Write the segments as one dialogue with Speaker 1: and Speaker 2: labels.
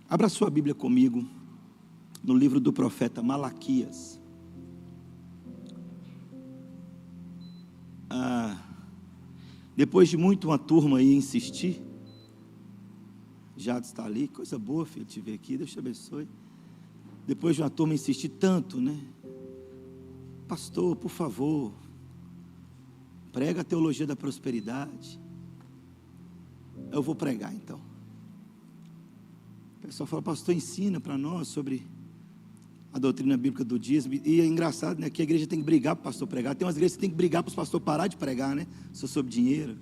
Speaker 1: Abra sua Bíblia comigo no livro do profeta Malaquias. Depois de muito uma turma aí insistir, já está ali, coisa boa, filho, te ver aqui, Deus te abençoe. Depois de uma turma insistir tanto, né? Pastor, por favor, prega a teologia da prosperidade. Eu vou pregar então. O pessoal fala, pastor, ensina para nós sobre a doutrina bíblica do dízimo. E é engraçado, né, que a igreja tem que brigar para o pastor pregar. Tem umas igrejas que tem que brigar para os pastores parar de pregar, né, sobre dinheiro.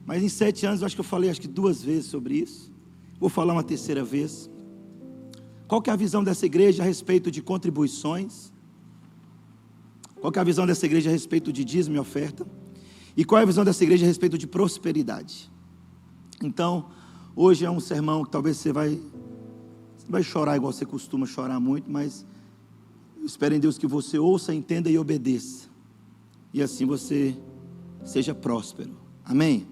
Speaker 1: Mas em 7 anos, eu acho que eu falei 2 vezes sobre isso. Vou falar uma 3ª vez. Qual que é a visão dessa igreja a respeito de contribuições? Qual que é a visão dessa igreja a respeito de dízimo e oferta? E qual é a visão dessa igreja a respeito de prosperidade? Então, hoje é um sermão que talvez você vai chorar igual você costuma chorar muito, mas eu espero em Deus que você ouça, entenda e obedeça. E assim você seja próspero. Amém?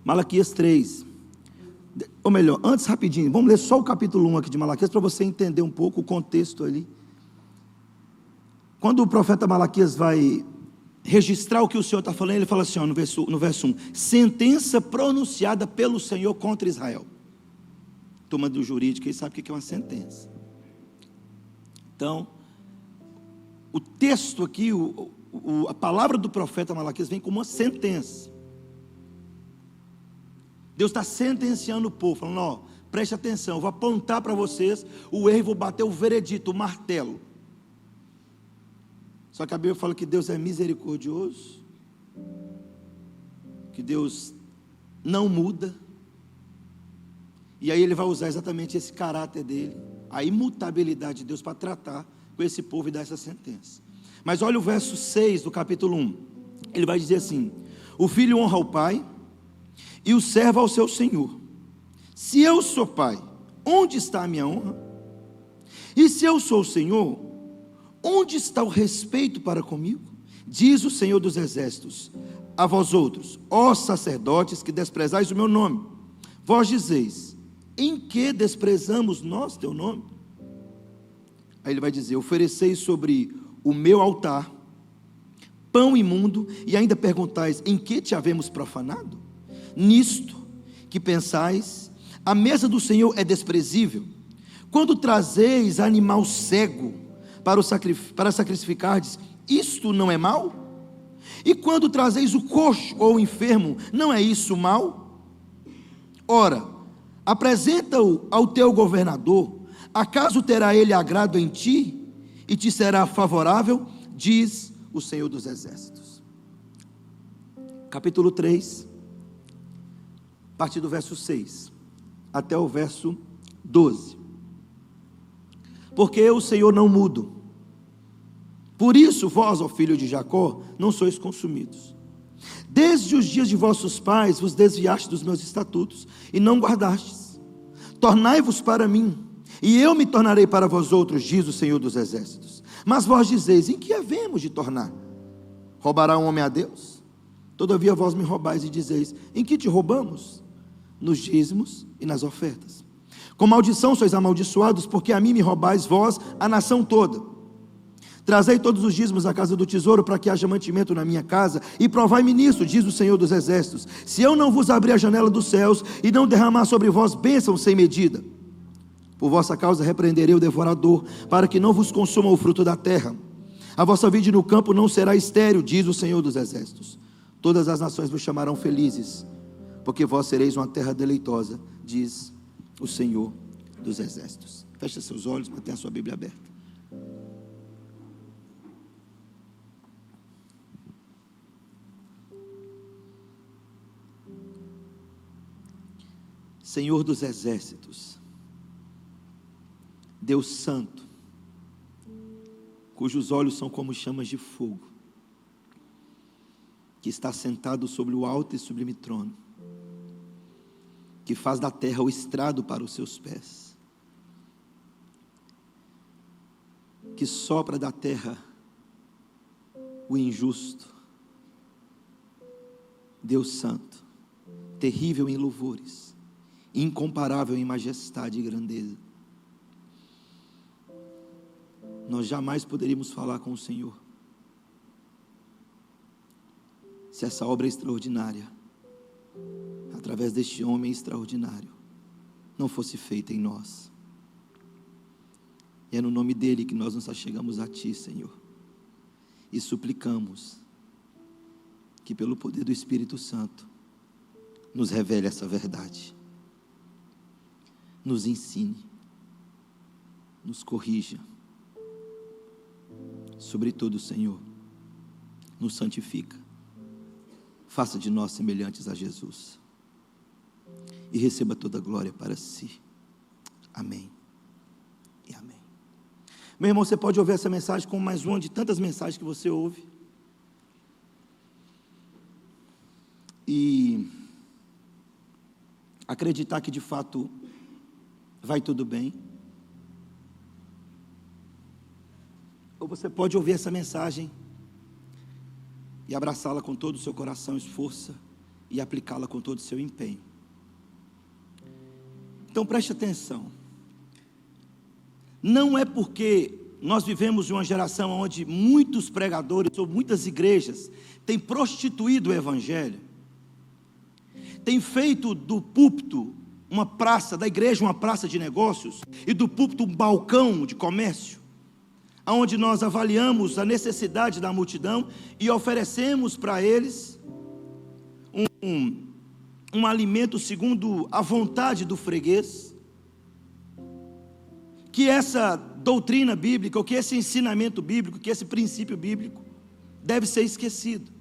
Speaker 1: Malaquias 3. Ou melhor, antes rapidinho, vamos ler só o capítulo 1 aqui de Malaquias, para você entender um pouco o contexto ali. Quando o profeta Malaquias vai registrar o que o Senhor está falando, ele fala assim, ó, no verso 1, sentença pronunciada pelo Senhor contra Israel. Turma do jurídico aí sabe o que é uma sentença. Então, o texto aqui, a palavra do profeta Malaquias vem como uma sentença. Deus está sentenciando o povo, falando, ó, preste atenção, eu vou apontar para vocês o erro e vou bater o veredito, o martelo. Só que a Bíblia fala que Deus é misericordioso, que Deus não muda, e aí ele vai usar exatamente esse caráter dele, a imutabilidade de Deus para tratar com esse povo e dar essa sentença. Mas olha o verso 6 do capítulo 1, ele vai dizer assim, o filho honra o pai, e o servo ao seu senhor. Se eu sou pai, onde está a minha honra? E se eu sou o senhor, onde está o respeito para comigo? Diz o Senhor dos exércitos, a vós outros, ó sacerdotes que desprezais o meu nome, vós dizeis, em que desprezamos nós teu nome? Aí ele vai dizer, ofereceis sobre o meu altar pão imundo, e ainda perguntais, em que te havemos profanado? Nisto que pensais, a mesa do Senhor é desprezível, quando trazeis animal cego para sacrificardes, isto não é mal? E quando trazeis o coxo ou o enfermo, não é isso mal? Ora, apresenta-o ao teu governador, acaso terá ele agrado em ti, e te será favorável, diz o Senhor dos exércitos. Capítulo 3, a partir do verso 6 até o verso 12. Porque eu, Senhor, não mudo. Por isso vós, ó filho de Jacó, não sois consumidos. Desde os dias de vossos pais vos desviastes dos meus estatutos e não guardastes. Tornai-vos para mim, e eu me tornarei para vós outros, diz o Senhor dos exércitos. Mas vós dizeis, em que havemos de tornar? Roubará um homem a Deus? Todavia vós me roubais e dizeis, em que te roubamos? Nos dízimos e nas ofertas. Com maldição sois amaldiçoados, porque a mim me roubais vós, a nação toda. Trazei todos os dízimos à casa do tesouro, para que haja mantimento na minha casa, e provai-me nisso, diz o Senhor dos exércitos, se eu não vos abrir a janela dos céus, e não derramar sobre vós bênçãos sem medida. Por vossa causa repreenderei o devorador, para que não vos consuma o fruto da terra. A vossa vide no campo não será estéril, diz o Senhor dos exércitos. Todas as nações vos chamarão felizes, porque vós sereis uma terra deleitosa, diz o Senhor dos exércitos. Feche seus olhos, mantenha a sua Bíblia aberta. Senhor dos exércitos, Deus santo, cujos olhos são como chamas de fogo, que está sentado sobre o alto e sublime trono, que faz da terra o estrado para os seus pés, que sopra da terra o injusto. Deus santo, terrível em louvores, incomparável em majestade e grandeza. Nós jamais poderíamos falar com o Senhor se essa obra extraordinária, através deste homem extraordinário, não fosse feita em nós. E é no nome dele que nós nos achegamos a ti, Senhor, e suplicamos que pelo poder do Espírito Santo nos revele essa verdade, nos ensine, nos corrija, sobretudo, Senhor, nos santifica, faça de nós semelhantes a Jesus e receba toda a glória para si. Amém e amém. Meu irmão, você pode ouvir essa mensagem como mais uma de tantas mensagens que você ouve e acreditar que de fato vai tudo bem, ou você pode ouvir essa mensagem e abraçá-la com todo o seu coração e força e aplicá-la com todo o seu empenho. Então preste atenção, não é porque nós vivemos em uma geração onde muitos pregadores ou muitas igrejas têm prostituído o evangelho, têm feito do púlpito uma praça, da igreja uma praça de negócios, e do púlpito um balcão de comércio, onde nós avaliamos a necessidade da multidão e oferecemos para eles um alimento segundo a vontade do freguês, que essa doutrina bíblica, ou que esse ensinamento bíblico, que esse princípio bíblico deve ser esquecido.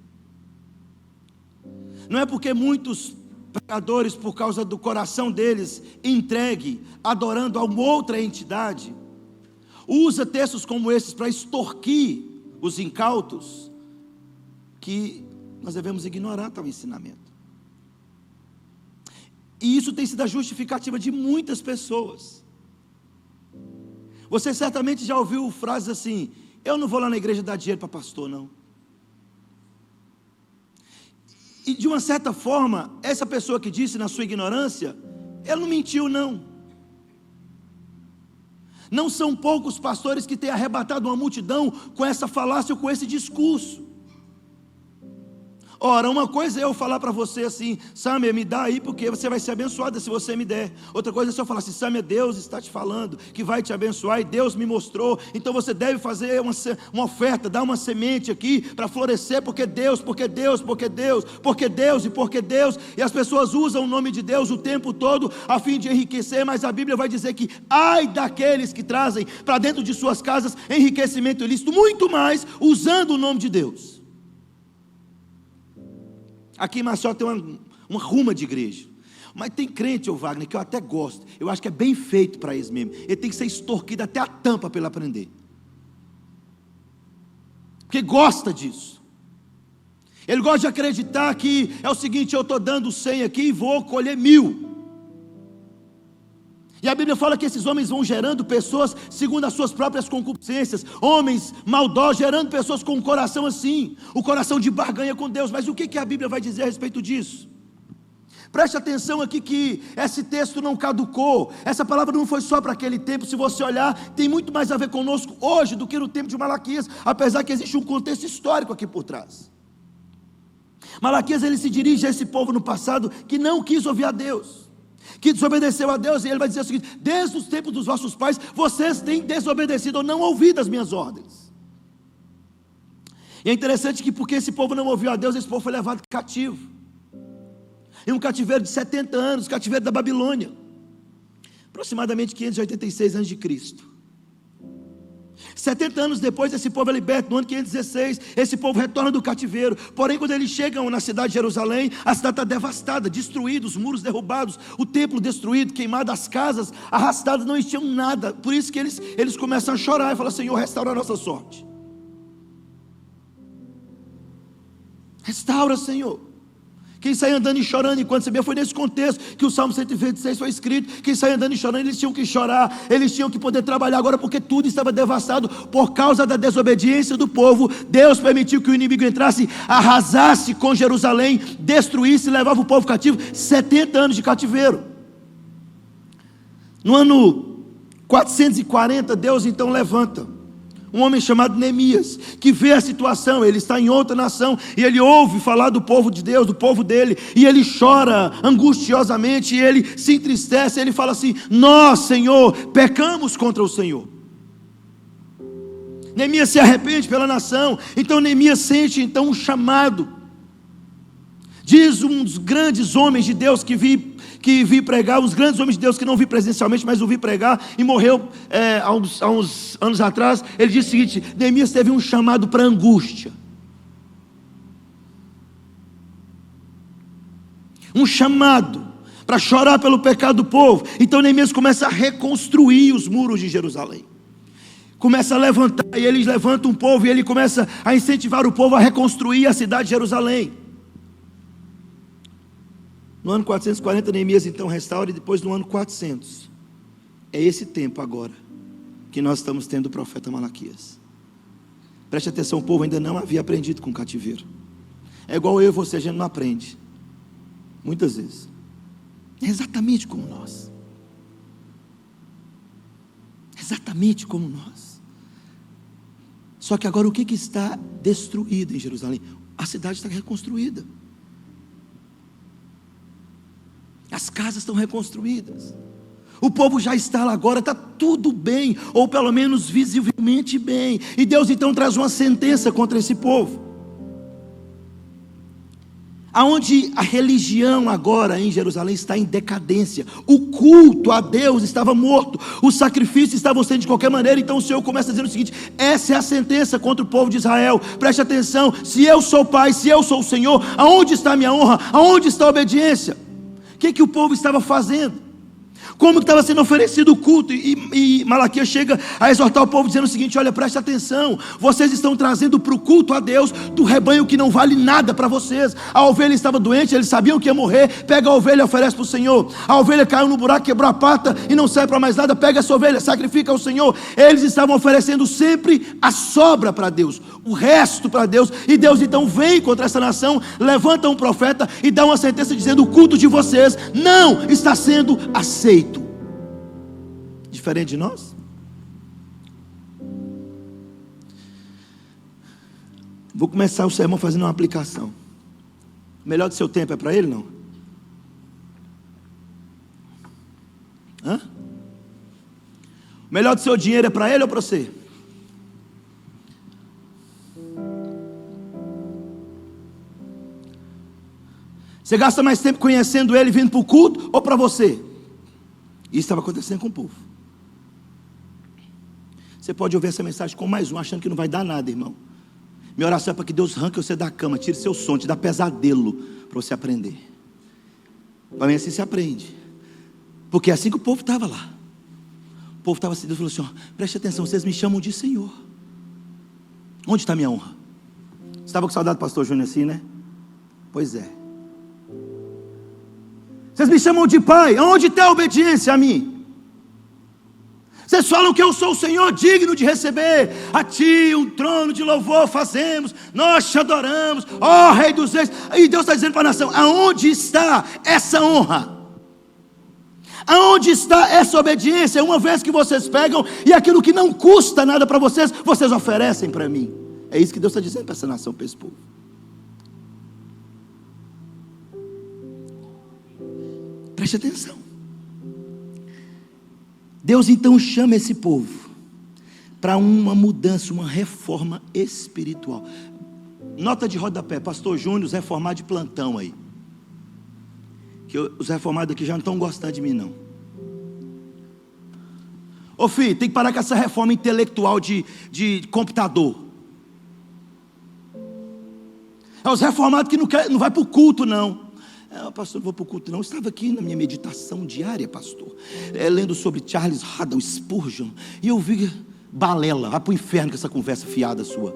Speaker 1: Não é porque muitos pregadores, por causa do coração deles entregue, adorando a uma outra entidade, usa textos como esses para extorquir os incautos, que nós devemos ignorar tal ensinamento. E isso tem sido a justificativa de muitas pessoas. Você certamente já ouviu frases assim: eu não vou lá na igreja dar dinheiro para pastor, não. E de uma certa forma, essa pessoa que disse na sua ignorância, ela não mentiu, não. Não são poucos pastores que têm arrebatado uma multidão com essa falácia ou com esse discurso. Ora, uma coisa é eu falar para você assim: Samir, me dá aí porque você vai ser abençoada se você me der. Outra coisa é se eu falar assim: Samir, Deus está te falando que vai te abençoar e Deus me mostrou, então você deve fazer uma oferta, dar uma semente aqui para florescer, porque Deus, porque Deus, porque Deus, porque Deus e porque Deus. E as pessoas usam o nome de Deus o tempo todo a fim de enriquecer, mas a Bíblia vai dizer que ai daqueles que trazem para dentro de suas casas enriquecimento ilícito, muito mais usando o nome de Deus. Aqui em Maceió tem uma ruma de igreja, mas tem crente, ô Wagner, que eu até gosto, eu acho que é bem feito para eles mesmo, ele tem que ser extorquido até a tampa para ele aprender, porque gosta disso, ele gosta de acreditar que é o seguinte: eu estou dando 100 aqui e vou colher 1000, e a Bíblia fala que esses homens vão gerando pessoas segundo as suas próprias concupiscências, homens maldosos, gerando pessoas com um coração assim, o coração de barganha com Deus. Mas o que a Bíblia vai dizer a respeito disso? Preste atenção aqui que esse texto não caducou, essa palavra não foi só para aquele tempo. Se você olhar, tem muito mais a ver conosco hoje do que no tempo de Malaquias, apesar que existe um contexto histórico aqui por trás. Malaquias, ele se dirige a esse povo no passado que não quis ouvir a Deus, que desobedeceu a Deus, e ele vai dizer o seguinte: desde os tempos dos vossos pais, vocês têm desobedecido ou não ouvido as minhas ordens. E é interessante que porque esse povo não ouviu a Deus, esse povo foi levado cativo, em um cativeiro de 70 anos, cativeiro da Babilônia, aproximadamente 586 a.C. 70 anos depois, esse povo é liberto. No ano 516, esse povo retorna do cativeiro. Porém, quando eles chegam na cidade de Jerusalém, a cidade está devastada, destruída, os muros derrubados, o templo destruído, queimado, as casas arrastadas, não tinham nada. Por isso que eles começam a chorar e falam: Senhor, restaura a nossa sorte, restaura, Senhor. Quem sai andando e chorando enquanto sabia, foi nesse contexto que o Salmo 126 foi escrito. Quem sai andando e chorando, eles tinham que chorar, eles tinham que poder trabalhar agora, porque tudo estava devastado por causa da desobediência do povo. Deus permitiu que o inimigo entrasse, arrasasse com Jerusalém, destruísse e levava o povo cativo, 70 anos de cativeiro. No ano 440, Deus então levanta um homem chamado Neemias, que vê a situação. Ele está em outra nação, e ele ouve falar do povo de Deus, do povo dele, e ele chora angustiosamente, e ele se entristece. Ele fala assim: nós, Senhor, pecamos contra o Senhor. Neemias se arrepende pela nação. Então Neemias sente então um chamado. Diz um dos grandes homens de Deus que vi pregar, os grandes homens de Deus que não vi presencialmente, mas o vi pregar, e morreu há uns anos atrás. Ele disse o seguinte: Neemias teve um chamado para angústia, um chamado para chorar pelo pecado do povo. Então Neemias começa a reconstruir os muros de Jerusalém, começa a levantar, e ele levanta um povo, e ele começa a incentivar o povo a reconstruir a cidade de Jerusalém. No ano 440, Neemias então restaura, e depois no ano 400, é esse tempo agora que nós estamos tendo o profeta Malaquias. Preste atenção, o povo ainda não havia aprendido com o cativeiro. É igual eu e você, a gente não aprende, muitas vezes. É exatamente como nós. Exatamente como nós. Só que agora o que está destruído em Jerusalém? A cidade está reconstruída. As casas estão reconstruídas. O povo já está lá agora, está tudo bem, ou pelo menos visivelmente bem. E Deus então traz uma sentença contra esse povo. Aonde a religião agora em Jerusalém está em decadência, o culto a Deus estava morto, os sacrifícios estavam sendo de qualquer maneira. Então o Senhor começa a dizer o seguinte: essa é a sentença contra o povo de Israel. Preste atenção: se eu sou o Pai, se eu sou o Senhor, aonde está a minha honra? Aonde está a obediência? O que o povo estava fazendo? Como estava sendo oferecido o culto? E Malaquias chega a exortar o povo dizendo o seguinte: olha, preste atenção, vocês estão trazendo para o culto a Deus do rebanho que não vale nada para vocês. A ovelha estava doente, eles sabiam que ia morrer, pega a ovelha e oferece para o Senhor. A ovelha caiu no buraco, quebrou a pata e não serve para mais nada, pega essa ovelha, sacrifica ao Senhor. Eles estavam oferecendo sempre a sobra para Deus, o resto para Deus. E Deus então vem contra essa nação, levanta um profeta e dá uma sentença dizendo: o culto de vocês não está sendo aceito. Diferente de nós? Vou começar o sermão fazendo uma aplicação. O melhor do seu tempo é para ele, não? Hã? O melhor do seu dinheiro é para ele ou para você? Você gasta mais tempo conhecendo ele, vindo para o culto, ou para você? Isso estava acontecendo com o povo. Você pode ouvir essa mensagem com mais um, achando que não vai dar nada, irmão. Minha oração é para que Deus arranque você da cama, tire seu sono, te dá pesadelo, para você aprender. Para mim assim se aprende. Porque é assim que o povo estava lá. O povo estava assim, Deus falou assim: ó, preste atenção, vocês me chamam de Senhor. Onde está a minha honra? Você estava com saudade do pastor Júnior assim, né? Pois é. Vocês me chamam de Pai, onde está a obediência a mim? Vocês falam que eu sou o Senhor, digno de receber a Ti um trono de louvor fazemos, nós te adoramos, ó Rei dos Reis. E Deus está dizendo para a nação: aonde está essa honra? Aonde está essa obediência? Uma vez que vocês pegam e aquilo que não custa nada para vocês, vocês oferecem para mim. É isso que Deus está dizendo para essa nação, para esse povo. Preste atenção. Deus então chama esse povo para uma mudança, uma reforma espiritual. Nota de rodapé: pastor Júnior, os reformados de plantão aí, que os reformados aqui já não estão gostando de mim não. Ô filho, tem que parar com essa reforma intelectual de computador. É os reformados que não vai para o culto não. Pastor, não vou para o culto não. Eu estava aqui na minha meditação diária, pastor, lendo sobre Charles Haddon Spurgeon, e eu vi balela. Vai para o inferno com essa conversa fiada sua.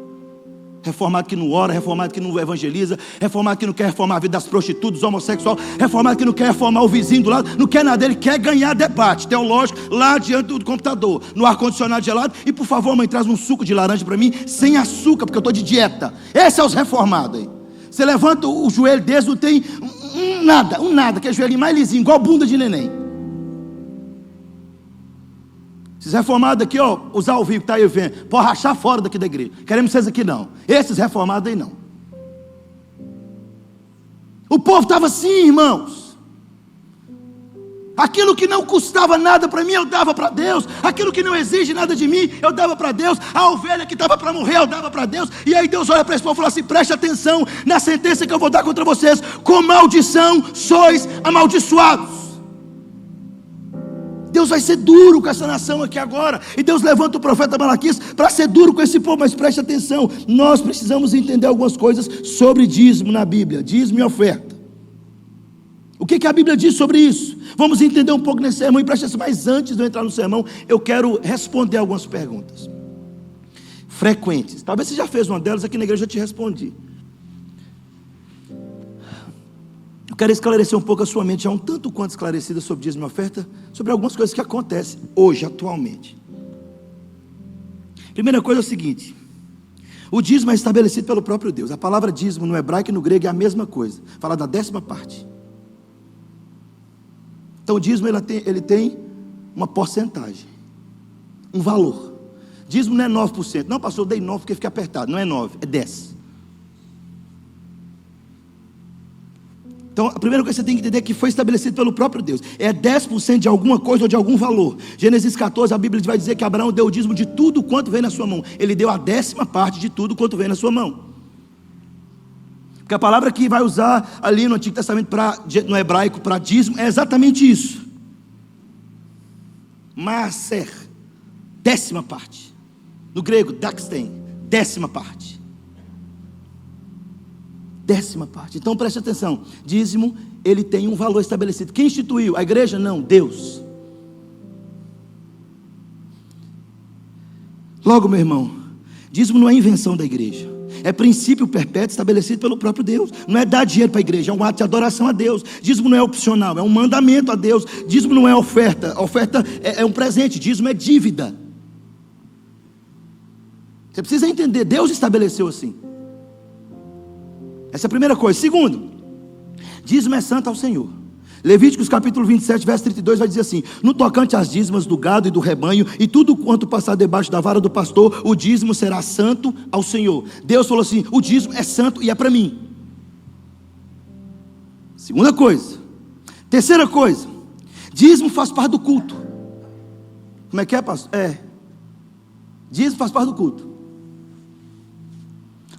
Speaker 1: Reformado que não ora, reformado que não evangeliza, reformado que não quer reformar a vida das prostitutas, dos homossexuais, reformado que não quer reformar o vizinho do lado, não quer nada, ele quer ganhar debate teológico lá diante do computador, no ar-condicionado gelado. E por favor, mãe, traz um suco de laranja para mim, sem açúcar, porque eu estou de dieta. Esse é os reformados aí. Você levanta o joelho deles, não tem nada, que é joelhinho mais lisinho, igual bunda de neném. Esses reformados aqui, ó, os ao vivo que está aí vendo, pode rachar fora daqui da igreja. Queremos vocês aqui não. Esses reformados aí não. O povo estava assim, irmãos. Aquilo que não custava nada para mim, eu dava para Deus. Aquilo que não exige nada de mim, eu dava para Deus. A ovelha que estava para morrer, eu dava para Deus. E aí Deus olha para esse povo e fala assim: preste atenção na sentença que eu vou dar contra vocês. Com maldição sois amaldiçoados. Deus vai ser duro com essa nação aqui agora. E Deus levanta o profeta Malaquias para ser duro com esse povo. Mas preste atenção, nós precisamos entender algumas coisas sobre dízimo na Bíblia. Dízimo e oferta. O que a Bíblia diz sobre isso? Vamos entender um pouco nesse sermão. E preste atenção, mas antes de eu entrar no sermão, eu quero responder algumas perguntas frequentes. Talvez você já fez uma delas, aqui na igreja eu te respondi. Eu quero esclarecer um pouco a sua mente, já um tanto quanto esclarecida sobre dízimo e oferta, sobre algumas coisas que acontecem hoje, atualmente. Primeira coisa é o seguinte: o dízimo é estabelecido pelo próprio Deus. A palavra dízimo no hebraico e no grego é a mesma coisa, fala da 10ª parte. Então o dízimo ele tem uma porcentagem, um valor. Dízimo não é 9%, não pastor, eu dei 9 porque fica apertado, não é 9, é 10. Então a primeira coisa que você tem que entender é que foi estabelecido pelo próprio Deus, é 10% de alguma coisa ou de algum valor. Gênesis 14, a Bíblia vai dizer que Abraão deu o dízimo de tudo quanto veio na sua mão. Ele deu a 10ª parte de tudo quanto veio na sua mão. Porque a palavra que vai usar ali no Antigo Testamento, no hebraico, para dízimo, é exatamente isso. Maaser, 10ª parte. No grego, daxten, 10ª parte. 10ª parte. Então preste atenção, dízimo, ele tem um valor estabelecido. Quem instituiu? A igreja? Não, Deus. Logo, meu irmão, dízimo não é invenção da igreja. É princípio perpétuo estabelecido pelo próprio Deus. Não é dar dinheiro para a igreja, é um ato de adoração a Deus. Dízimo não é opcional, é um mandamento a Deus. Dízimo não é oferta, oferta é um presente. Dízimo é dívida. Você precisa entender, Deus estabeleceu assim. Essa é a primeira coisa. Segundo, dízimo é santo ao Senhor. Levíticos capítulo 27, verso 32 vai dizer assim: no tocante às dízimas do gado e do rebanho, e tudo quanto passar debaixo da vara do pastor, o dízimo será santo ao Senhor. Deus falou assim: o dízimo é santo e é para mim. Segunda coisa. Terceira coisa, dízimo faz parte do culto. Como é que é, pastor? Dízimo faz parte do culto.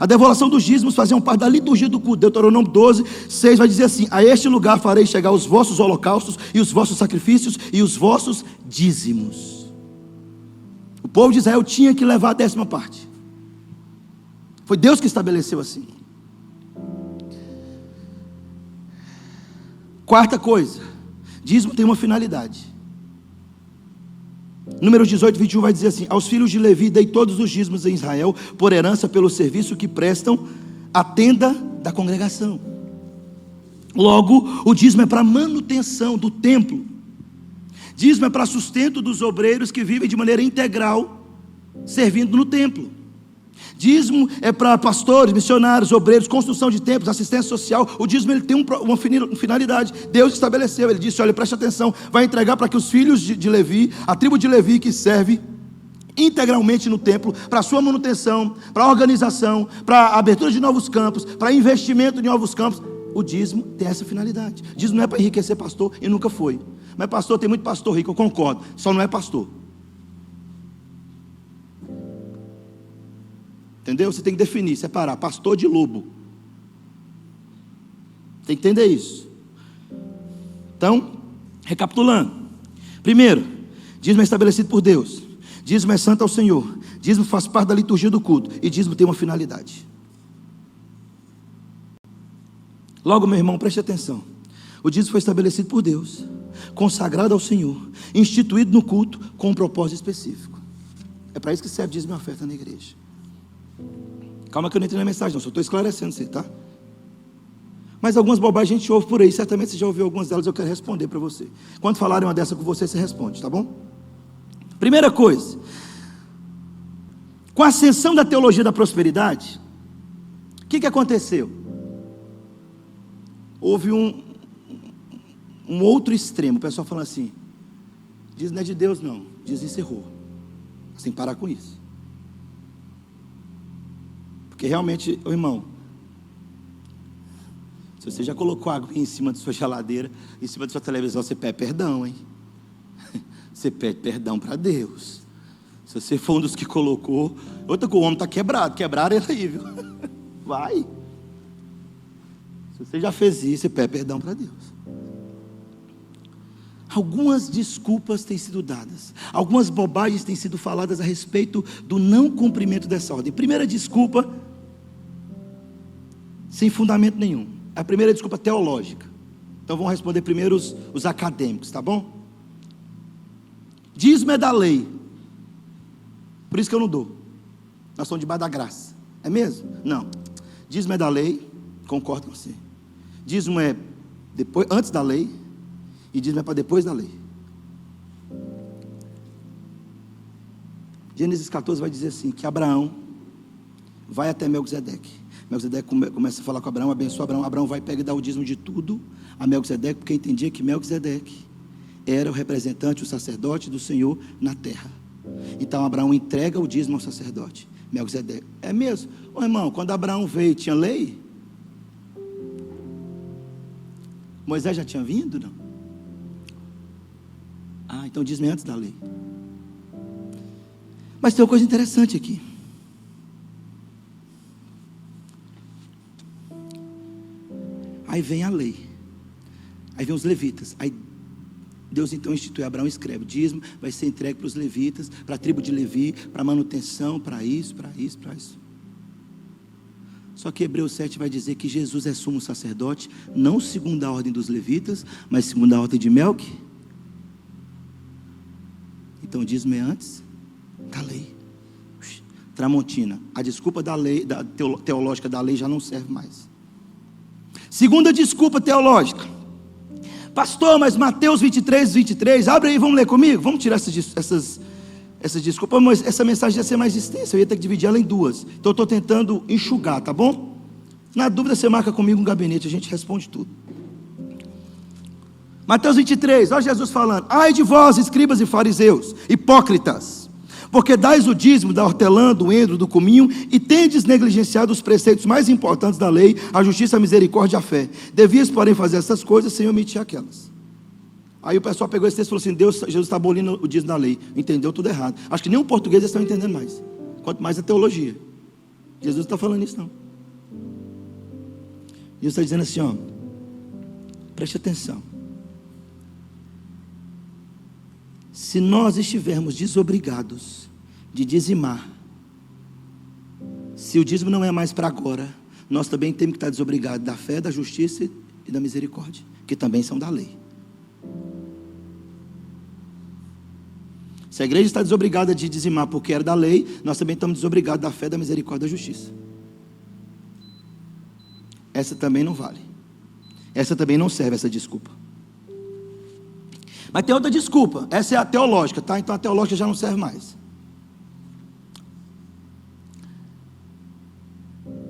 Speaker 1: A devolução dos dízimos faziam parte da liturgia do culto. Deuteronômio 12, 6 vai dizer assim: a este lugar farei chegar os vossos holocaustos e os vossos sacrifícios e os vossos dízimos. O povo de Israel tinha que levar a 10ª parte. Foi Deus que estabeleceu assim. Quarta coisa, dízimo tem uma finalidade. Números 18, 21 vai dizer assim: aos filhos de Levi dei todos os dízimos em Israel, por herança pelo serviço que prestam à tenda da congregação. Logo, o dízimo é para manutenção do templo. Dízimo é para sustento dos obreiros que vivem de maneira integral, servindo no templo. Dízimo é para pastores, missionários, obreiros, construção de templos, assistência social. O dízimo ele tem uma finalidade. Deus estabeleceu, ele disse: olha, preste atenção, vai entregar para que os filhos de Levi, a tribo de Levi que serve integralmente no templo, para a sua manutenção, para a organização, para a abertura de novos campos, para investimento em novos campos. O dízimo tem essa finalidade. Dízimo não é para enriquecer pastor, e nunca foi. Mas pastor, tem muito pastor rico, eu concordo, só não é pastor. Entendeu? Você tem que definir, separar pastor de lobo. Tem que entender isso. Então, recapitulando: primeiro, dízimo é estabelecido por Deus. Dízimo é santo ao Senhor. Dízimo faz parte da liturgia do culto. E dízimo tem uma finalidade. Logo, meu irmão, preste atenção. O dízimo foi estabelecido por Deus, consagrado ao Senhor, instituído no culto com um propósito específico. É para isso que serve dízimo e oferta na igreja. Calma que eu não entrei na mensagem não, só estou esclarecendo você, tá? Mas algumas bobagens a gente ouve por aí, certamente você já ouviu algumas delas, eu quero responder para você. Quando falarem uma dessa com você, você responde, tá bom? Primeira coisa, com a ascensão da teologia da prosperidade, o que aconteceu? Houve um outro extremo, o pessoal falando assim: diz não é de Deus não, diz encerrou. Você tem que parar com isso. Porque realmente, irmão, se você já colocou água em cima da sua geladeira, em cima da sua televisão, você pede perdão, hein? Você pede perdão para Deus. Se você for um dos que colocou, outra que o homem está quebrado, quebraram ele aí, viu? Vai. Se você já fez isso, você pede perdão para Deus. Algumas desculpas têm sido dadas, algumas bobagens têm sido faladas a respeito do não cumprimento dessa ordem. Primeira desculpa, sem fundamento nenhum. A primeira desculpa teológica. Então vamos responder primeiro os acadêmicos, tá bom? Dízimo é da lei, por isso que eu não dou. Nós estamos debaixo da graça. É mesmo? Não. Dízimo é da lei, concordo com você. Dízimo é depois, antes da lei, e dízimo é para depois da lei. Gênesis 14 vai dizer assim, que Abraão vai até Melquisedeque. Melquisedeque começa a falar com Abraão, abençoa Abraão. Abraão vai pegar e dá o dízimo de tudo a Melquisedeque, porque entendia que Melquisedeque era o representante, o sacerdote do Senhor na terra. Então Abraão entrega o dízimo ao sacerdote Melquisedeque. É mesmo? Ô irmão, quando Abraão veio, tinha lei? Moisés já tinha vindo? Não? Ah, então o dízimo é antes da lei. Mas tem uma coisa interessante aqui. Aí vem a lei. Aí vem os levitas. Aí Deus então institui, Abraão escreve, dízimo vai ser entregue para os levitas, para a tribo de Levi, para manutenção, para isso. Só que Hebreus 7 vai dizer que Jesus é sumo sacerdote, não segundo a ordem dos levitas, mas segundo a ordem de Melque. Então o dízimo é antes da lei. Tramontina, a desculpa da lei, teológica da lei já não serve mais. Segunda desculpa teológica. Pastor, mas Mateus 23, abre aí, vamos ler comigo? Vamos tirar essas desculpas, mas essa mensagem ia ser mais extensa, eu ia ter que dividir ela em duas. Então eu estou tentando enxugar, tá bom? Na dúvida você marca comigo um gabinete, a gente responde tudo. Mateus 23, olha Jesus falando: ai de vós, escribas e fariseus, hipócritas, porque dais o dízimo da hortelã, do endro, do cominho, e tendes negligenciado os preceitos mais importantes da lei, a justiça, a misericórdia e a fé. Devias, porém, fazer essas coisas sem omitir aquelas. Aí o pessoal pegou esse texto e falou assim: Jesus está abolindo o dízimo da lei. Entendeu tudo errado. Acho que nem o português eles estão entendendo mais, quanto mais a teologia. Jesus não está falando isso não. Jesus está dizendo assim, ó, preste atenção. Se nós estivermos desobrigados de dizimar, se o dízimo não é mais para agora, nós também temos que estar desobrigados da fé, da justiça e da misericórdia, que também são da lei. Se a igreja está desobrigada de dizimar porque era da lei, nós também estamos desobrigados da fé, da misericórdia e da justiça. Essa também não vale. Essa também não serve, essa desculpa. Mas tem outra desculpa, essa é a teológica, tá? Então a teológica já não serve mais.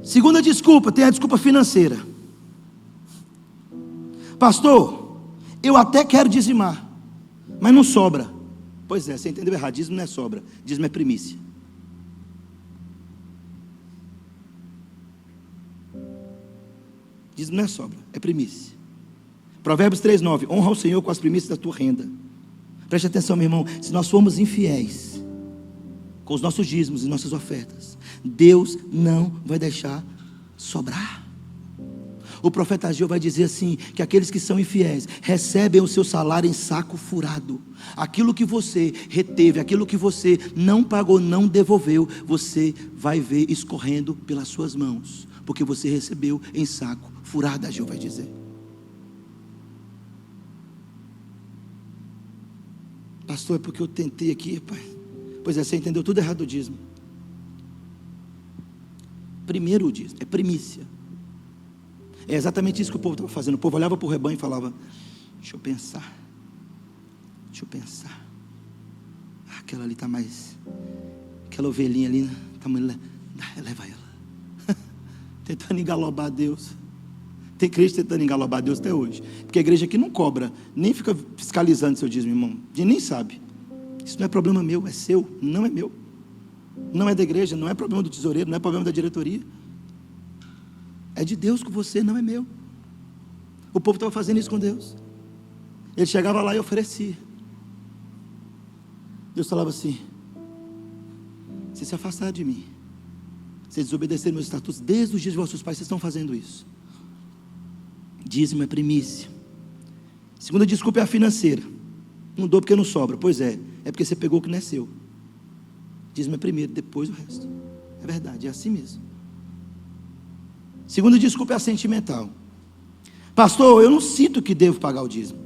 Speaker 1: Segunda desculpa, tem a desculpa financeira. Pastor, eu até quero dizimar, mas não sobra. Pois é, você entendeu errado, dízimo não é sobra, dízimo é primícia. Dízimo não é sobra, é primícia. Provérbios 3:9, honra ao Senhor com as primícias da tua renda. Preste atenção, meu irmão, se nós formos infiéis com os nossos dízimos e nossas ofertas, Deus não vai deixar sobrar. O profeta Ageu vai dizer assim, que aqueles que são infiéis recebem o seu salário em saco furado. Aquilo que você reteve, aquilo que você não pagou, não devolveu, você vai ver escorrendo pelas suas mãos, porque você recebeu em saco furado, Ageu vai dizer. Pastor, é porque eu tentei aqui, pai. Pois é, você entendeu tudo errado do dízimo. Primeiro o dízimo, é primícia. É exatamente isso que o povo estava fazendo. O povo olhava para o rebanho e falava: deixa eu pensar. Aquela ali está mais, aquela ovelhinha ali está muito, leva ela. Tentando engalobar Deus. Tem crente tentando engalobar Deus até hoje, porque a igreja aqui não cobra, nem fica fiscalizando seu dízimo, irmão, a gente nem sabe. Isso não é problema meu, é seu, não é meu. Não é da igreja, não é problema do tesoureiro, não é problema da diretoria. É de Deus com você, não é meu. O povo estava fazendo isso com Deus. Ele chegava lá e oferecia. Deus falava assim: vocês se afastaram de mim, vocês desobedeceram meus estatutos desde os dias de vossos pais, vocês estão fazendo isso. Dízimo é primícia. Segunda desculpa é a financeira. Não dou porque não sobra. Pois é porque você pegou o que não é seu. Dízimo é primeiro, depois o resto. É verdade, é assim mesmo. Segunda desculpa é a sentimental. Pastor, eu não sinto que devo pagar o dízimo.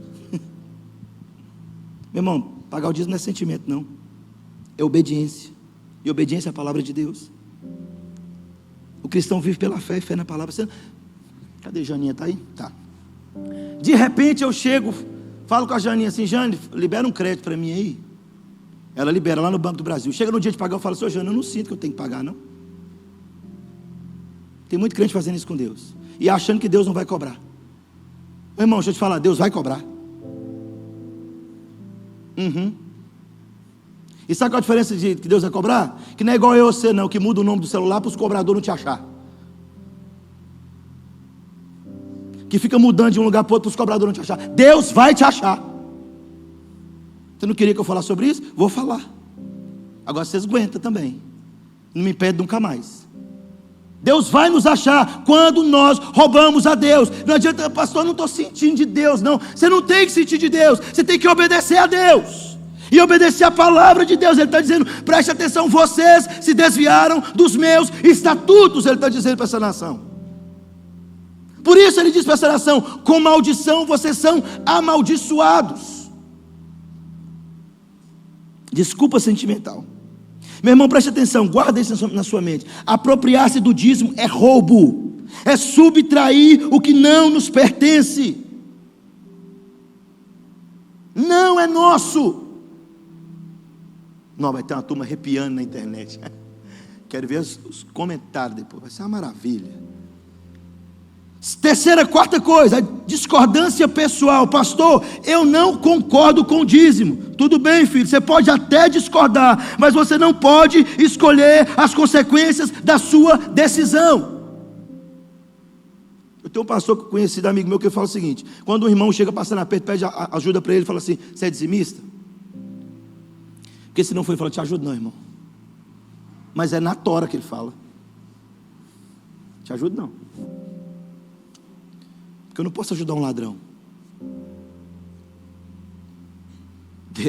Speaker 1: Meu irmão, pagar o dízimo não é sentimento, não. É obediência. E obediência é a palavra de Deus. O cristão vive pela fé e fé na palavra. Você... Cadê Janinha? Está aí? Tá. De repente eu chego, falo com a Janinha assim: Jane, libera um crédito para mim aí. Ela libera lá no Banco do Brasil. Chega no dia de pagar, eu falo: Sr. Jane, eu não sinto que eu tenho que pagar, não. Tem muito crente fazendo isso com Deus e achando que Deus não vai cobrar. Meu irmão, deixa eu te falar, Deus vai cobrar. E sabe qual a diferença de que Deus vai cobrar? Que não é igual eu ou você não, que muda o nome do celular para os cobradores não te achar. Que fica mudando de um lugar para outro para os cobradores não te achar. Deus vai te achar. Você não queria que eu falasse sobre isso? Vou falar. Agora vocês aguentam também. Não me impede nunca mais. Deus vai nos achar quando nós roubamos a Deus. Não adianta, pastor, eu não estou sentindo de Deus, não. Você não tem que sentir de Deus, você tem que obedecer a Deus. E obedecer a palavra de Deus. Ele está dizendo: preste atenção, vocês se desviaram dos meus estatutos. Ele está dizendo para essa nação. Por isso ele diz para essa nação: com maldição vocês são amaldiçoados. Desculpa sentimental. Meu irmão, preste atenção, guarda isso na sua mente. Apropriar-se do dízimo é roubo, é subtrair o que não nos pertence. Não é nosso. Não, vai ter uma turma arrepiando na internet. Quero ver os comentários depois, vai ser uma maravilha. Terceira, quarta coisa, a discordância pessoal. Pastor, eu não concordo com o dízimo. Tudo bem, filho, você pode até discordar, mas você não pode escolher as consequências da sua decisão. Eu tenho um pastor conhecido, amigo meu, que fala o seguinte: quando um irmão chega passando aperto, pede ajuda para ele, fala assim: você é dizimista? Porque se não for, ele fala: te ajudo não, irmão. Mas é na tora que ele fala: te ajudo não. Porque eu não posso ajudar um ladrão.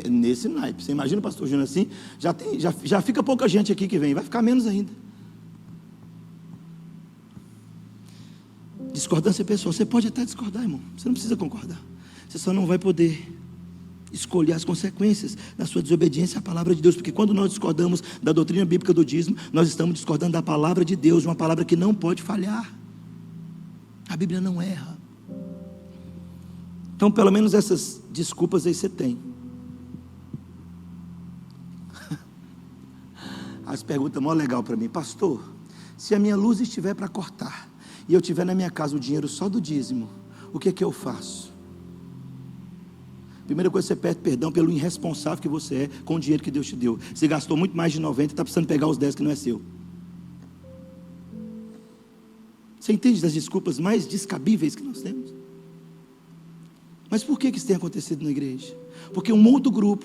Speaker 1: Nesse naipe. Você imagina o pastor Júnior assim? Já fica pouca gente aqui que vem. Vai ficar menos ainda. Discordância pessoal. Você pode até discordar, irmão. Você não precisa concordar. Você só não vai poder escolher as consequências da sua desobediência à palavra de Deus. Porque quando nós discordamos da doutrina bíblica do dízimo, nós estamos discordando da palavra de Deus. Uma palavra que não pode falhar. A Bíblia não erra. Então, pelo menos essas desculpas aí você tem. As perguntas mó legal para mim: pastor, se a minha luz estiver para cortar e eu tiver na minha casa o dinheiro só do dízimo, o que é que eu faço? Primeira coisa, você pede perdão pelo irresponsável que você é com o dinheiro que Deus te deu. Você gastou muito mais de 90 e está precisando pegar os 10 que não é seu. Você entende das desculpas mais descabíveis que nós temos? Mas por que isso tem acontecido na igreja? Porque um outro grupo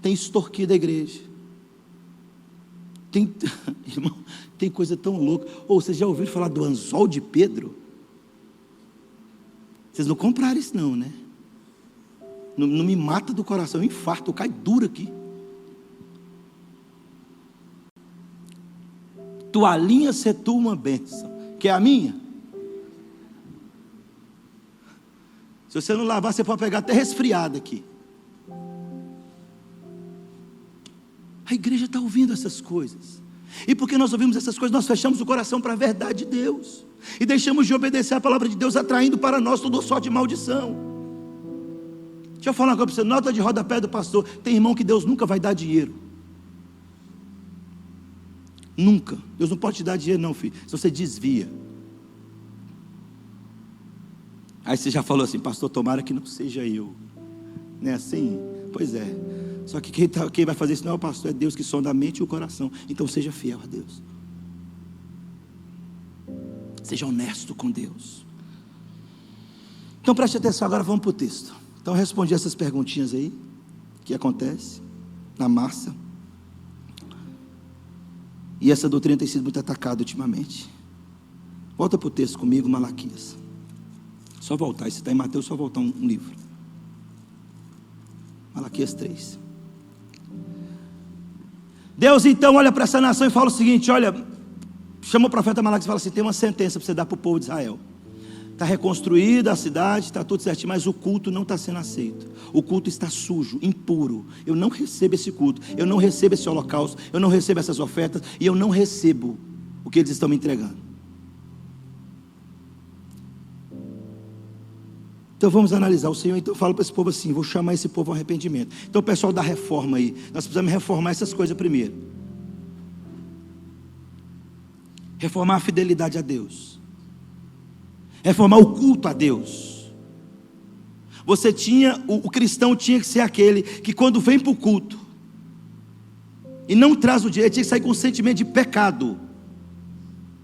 Speaker 1: tem extorquido a igreja. Irmão, tem coisa tão louca. Ou vocês já ouviram falar do anzol de Pedro? Vocês não compraram isso não, né? Não me mata do coração, eu infarto, eu caio duro aqui. Toalhinha ser tu uma bênção. Que é a minha? Se você não lavar, você pode pegar até resfriado aqui. A igreja está ouvindo essas coisas. E porque nós ouvimos essas coisas, nós fechamos o coração para a verdade de Deus. E deixamos de obedecer a palavra de Deus, atraindo para nós todo sorte de maldição. Deixa eu falar uma coisa para você, nota de rodapé do pastor. Tem irmão que Deus nunca vai dar dinheiro. Nunca. Deus não pode te dar dinheiro não, filho. Se você desvia. Aí você já falou assim: pastor, tomara que não seja eu. Não é assim? Pois é. Só que quem vai fazer isso não é o pastor, é Deus que sonda a mente e o coração. Então seja fiel a Deus. Seja honesto com Deus. Então preste atenção, agora vamos para o texto. Então eu respondi essas perguntinhas aí, que acontece na massa. E essa doutrina tem sido muito atacada ultimamente. Volta para o texto comigo, Malaquias. Só voltar, esse está em Mateus, só voltar um livro. Malaquias 3. Deus então olha para essa nação e fala o seguinte, olha, chama o profeta Malaquias e fala assim, tem uma sentença para você dar para o povo de Israel. Está reconstruída a cidade, está tudo certinho, mas o culto não está sendo aceito. O culto está sujo, impuro. Eu não recebo esse culto, eu não recebo esse holocausto, eu não recebo essas ofertas, e eu não recebo o que eles estão me entregando. Então vamos analisar. O Senhor então fala para esse povo assim, vou chamar esse povo ao arrependimento. Então o pessoal da reforma aí, nós precisamos reformar essas coisas primeiro. Reformar a fidelidade a Deus. Reformar o culto a Deus. O cristão tinha que ser aquele que quando vem para o culto e não traz o dinheiro, tinha que sair com um sentimento de pecado.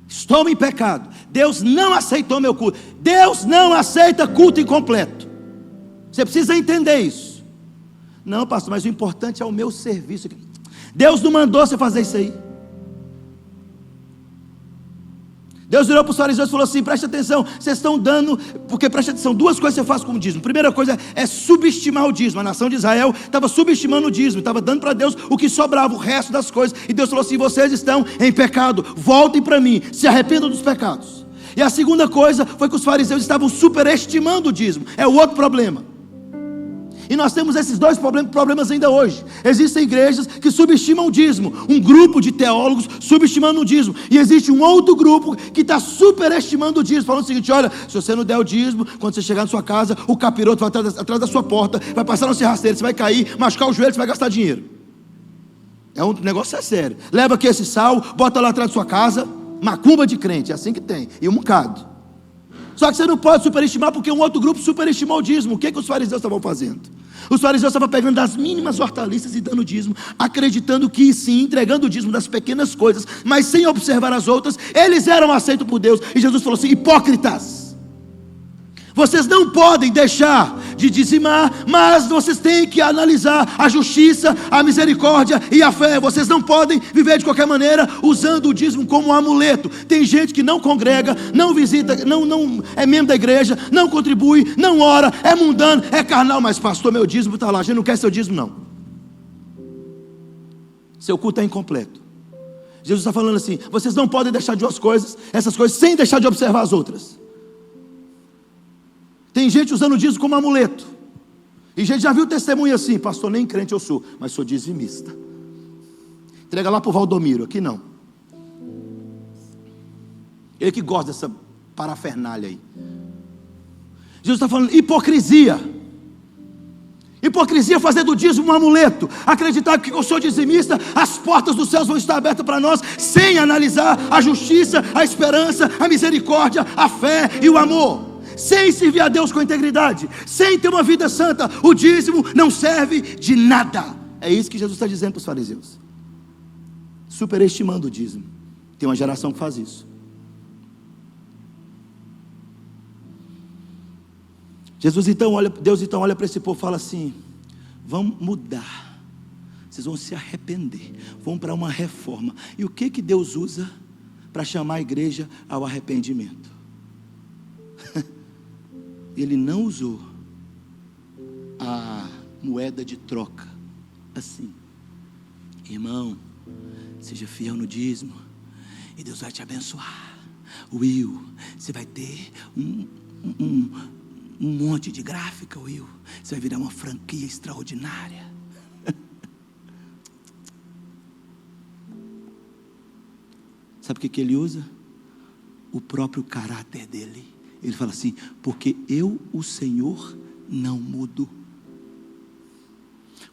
Speaker 1: Estou em pecado. Deus não aceitou meu culto. Deus não aceita culto incompleto. Você precisa entender isso. Não, pastor, mas o importante é o meu serviço. Deus não mandou você fazer isso aí. Deus virou para os fariseus e falou assim, preste atenção, vocês estão dando, porque preste atenção, duas coisas você faz com o dízimo. Primeira coisa é subestimar o dízimo. A nação de Israel estava subestimando o dízimo, estava dando para Deus o que sobrava, o resto das coisas. E Deus falou assim, vocês estão em pecado, voltem para mim, se arrependam dos pecados. E a segunda coisa foi que os fariseus estavam superestimando o dízimo. É o outro problema. E nós temos esses dois problemas ainda hoje. Existem igrejas que subestimam o dízimo. Um grupo de teólogos subestimando o dízimo. E existe um outro grupo que está superestimando o dízimo. Falando o seguinte, olha, se você não der o dízimo, quando você chegar na sua casa, o capiroto vai atrás da sua porta, vai passar no seu rasteiro, você vai cair, machucar o joelho, você vai gastar dinheiro. O negócio é sério. Leva aqui esse sal, bota lá atrás da sua casa, macumba de crente, é assim que tem. E um bocado. Só que você não pode superestimar, porque um outro grupo superestimou o dízimo. O que os fariseus estavam fazendo? Os fariseus estavam pegando das mínimas hortaliças e dando dízimo, acreditando que sim, entregando o dízimo das pequenas coisas, mas sem observar as outras, eles eram aceitos por Deus. E Jesus falou assim, hipócritas, vocês não podem deixar de dizimar, mas vocês têm que analisar a justiça, a misericórdia e a fé. Vocês não podem viver de qualquer maneira usando o dízimo como um amuleto. Tem gente que não congrega, não visita, não é membro da igreja, não contribui, não ora, é mundano, é carnal, mas pastor, meu dízimo está lá, a gente não quer seu dízimo não. Seu culto é incompleto. Jesus está falando assim, vocês não podem deixar de essas coisas sem deixar de observar as outras. Tem gente usando o dízimo como amuleto. E gente já viu testemunho assim, pastor, nem crente eu sou, mas sou dizimista. Entrega lá para o Valdomiro, aqui não. Ele que gosta dessa parafernália aí. Jesus está falando hipocrisia. Hipocrisia é fazer do dízimo um amuleto. Acreditar que eu sou dizimista, as portas dos céus vão estar abertas para nós, sem analisar a justiça, a esperança, a misericórdia, a fé e o amor. Sem servir a Deus com integridade, sem ter uma vida santa, o dízimo não serve de nada. É isso que Jesus está dizendo para os fariseus. Superestimando o dízimo. Tem uma geração que faz isso. Deus então olha para esse povo e fala assim, vamos mudar, vocês vão se arrepender, vão para uma reforma. E o que Deus usa para chamar a igreja ao arrependimento? Ele não usou a moeda de troca assim, irmão, seja fiel no dízimo e Deus vai te abençoar. Will, você vai ter um monte de gráfica, Will, você vai virar uma franquia extraordinária. Sabe o que ele usa? O próprio caráter dele. Ele fala assim, porque eu, o Senhor, não mudo.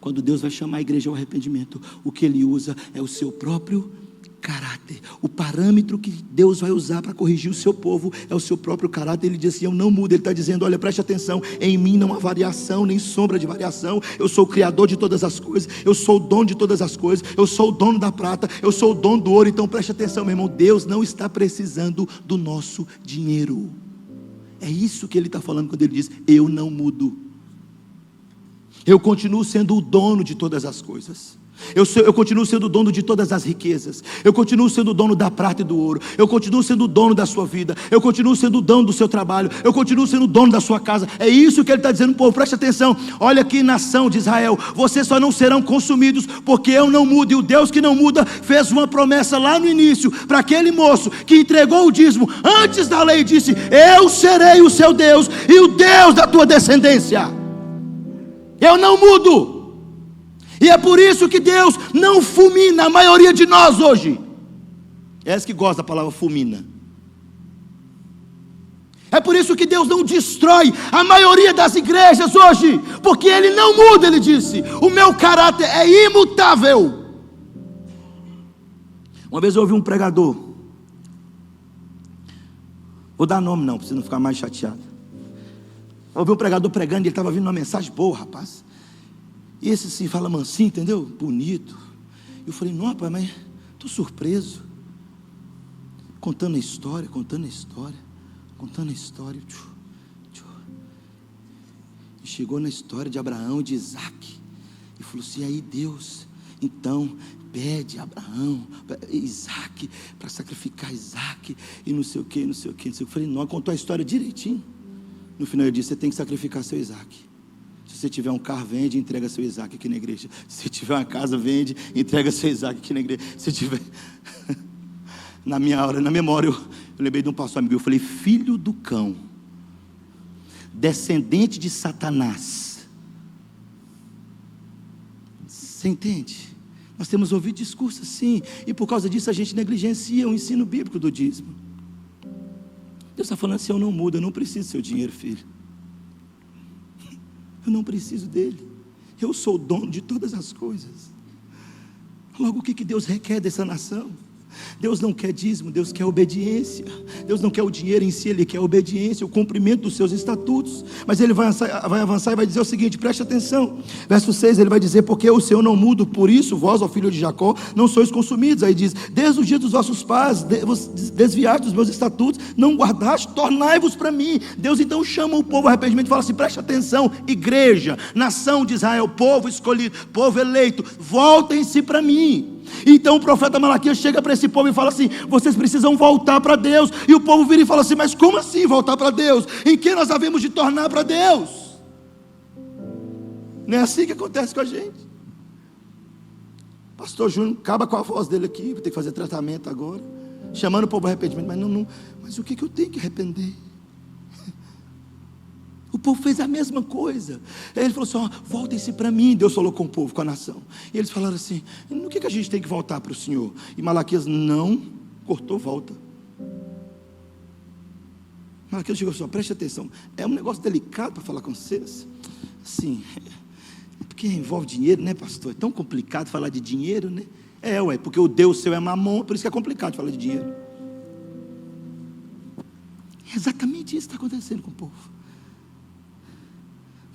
Speaker 1: Quando Deus vai chamar a igreja ao arrependimento, o que Ele usa é o seu próprio caráter. O parâmetro que Deus vai usar para corrigir o seu povo é o seu próprio caráter. Ele diz assim: eu não mudo. Ele está dizendo: olha, preste atenção, em mim não há variação, nem sombra de variação. Eu sou o criador de todas as coisas, eu sou o dono de todas as coisas, eu sou o dono da prata, eu sou o dono do ouro. Então preste atenção, meu irmão, Deus não está precisando do nosso dinheiro. É isso que ele está falando quando ele diz: eu não mudo. Eu continuo sendo o dono de todas as coisas. Eu continuo sendo o dono de todas as riquezas. Eu continuo sendo o dono da prata e do ouro. Eu continuo sendo o dono da sua vida. Eu continuo sendo o dono do seu trabalho. Eu continuo sendo o dono da sua casa. É isso que ele está dizendo, povo. Preste atenção. Olha aqui, nação de Israel, vocês só não serão consumidos porque eu não mudo. E o Deus que não muda fez uma promessa lá no início para aquele moço que entregou o dízimo antes da lei, disse: eu serei o seu Deus e o Deus da tua descendência. Eu não mudo. E é por isso que Deus não fulmina a maioria de nós hoje. Essa que gosta da palavra fulmina. É por isso que Deus não destrói a maioria das igrejas hoje, porque Ele não muda. Ele disse: o meu caráter é imutável. Uma vez eu ouvi um pregador, vou dar nome não, para você não ficar mais chateado. Eu ouvi um pregador pregando, ele estava vindo uma mensagem boa, rapaz. E esse assim, fala mansinho, entendeu? Bonito. Eu falei: não, rapaz, mas estou surpreso. Contando a história. E chegou na história de Abraão e de Isaac. E falou assim: aí Deus, então, pede a Abraão, Isaac, para sacrificar Isaac. E não sei o que. Eu falei: não, contou a história direitinho. No final ele disse: você tem que sacrificar seu Isaac. Se você tiver um carro, vende e entrega seu Isaac aqui na igreja. Se tiver uma casa, vende e entrega seu Isaac aqui na igreja. Se tiver... na memória, eu lembrei de um pastor amigo. Eu falei: filho do cão, descendente de Satanás. Você entende? Nós temos ouvido discursos assim, e por causa disso a gente negligencia o ensino bíblico do dízimo. Deus está falando assim: eu não mudo, eu não preciso do seu dinheiro, filho. Eu não preciso dele. Eu sou o dono de todas as coisas. Logo, o que Deus requer dessa nação? Deus não quer dízimo, Deus quer obediência. Deus não quer o dinheiro em si, Ele quer a obediência, o cumprimento dos seus estatutos. Mas Ele vai avançar e vai dizer o seguinte, preste atenção. Verso 6, Ele vai dizer: porque o Senhor não muda, por isso vós, ó filho de Jacó, não sois consumidos. Aí diz: desde o dia dos vossos pais, desviaste dos meus estatutos, não guardaste, tornai-vos para mim. Deus então chama o povo ao arrependimento e fala assim: preste atenção, igreja, nação de Israel, povo escolhido, povo eleito, voltem-se para mim. Então o profeta Malaquias chega para esse povo e fala assim: vocês precisam voltar para Deus. E o povo vira e fala assim: mas como assim voltar para Deus? Em que nós havemos de tornar para Deus? Não é assim que acontece com a gente. Pastor Júnior acaba com a voz dele aqui, vou ter que fazer tratamento agora, chamando o povo ao arrependimento. Mas o que eu tenho que arrepender? O povo fez a mesma coisa. Ele falou assim: voltem-se para mim. Deus falou com o povo, com a nação. E eles falaram assim: no que a gente tem que voltar para o Senhor? E Malaquias não cortou volta. Malaquias chegou assim: preste atenção, é um negócio delicado para falar com vocês. Assim, porque envolve dinheiro, né, pastor? É tão complicado falar de dinheiro, né? Porque o Deus seu é mamon, por isso que é complicado falar de dinheiro. É exatamente isso que está acontecendo com o povo.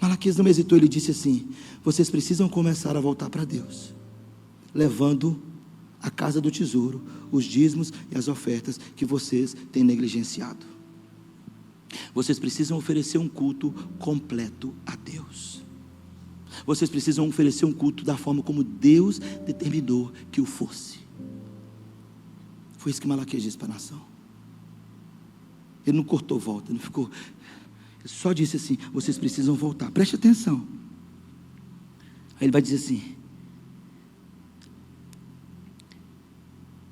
Speaker 1: Malaquias não hesitou, ele disse assim: vocês precisam começar a voltar para Deus, levando a casa do tesouro, os dízimos e as ofertas que vocês têm negligenciado. Vocês precisam oferecer um culto completo a Deus. Vocês precisam oferecer um culto da forma como Deus determinou que o fosse. Foi isso que Malaquias disse para a nação. Ele não cortou volta, não ficou... Ele só disse assim: vocês precisam voltar, preste atenção. Aí ele vai dizer assim: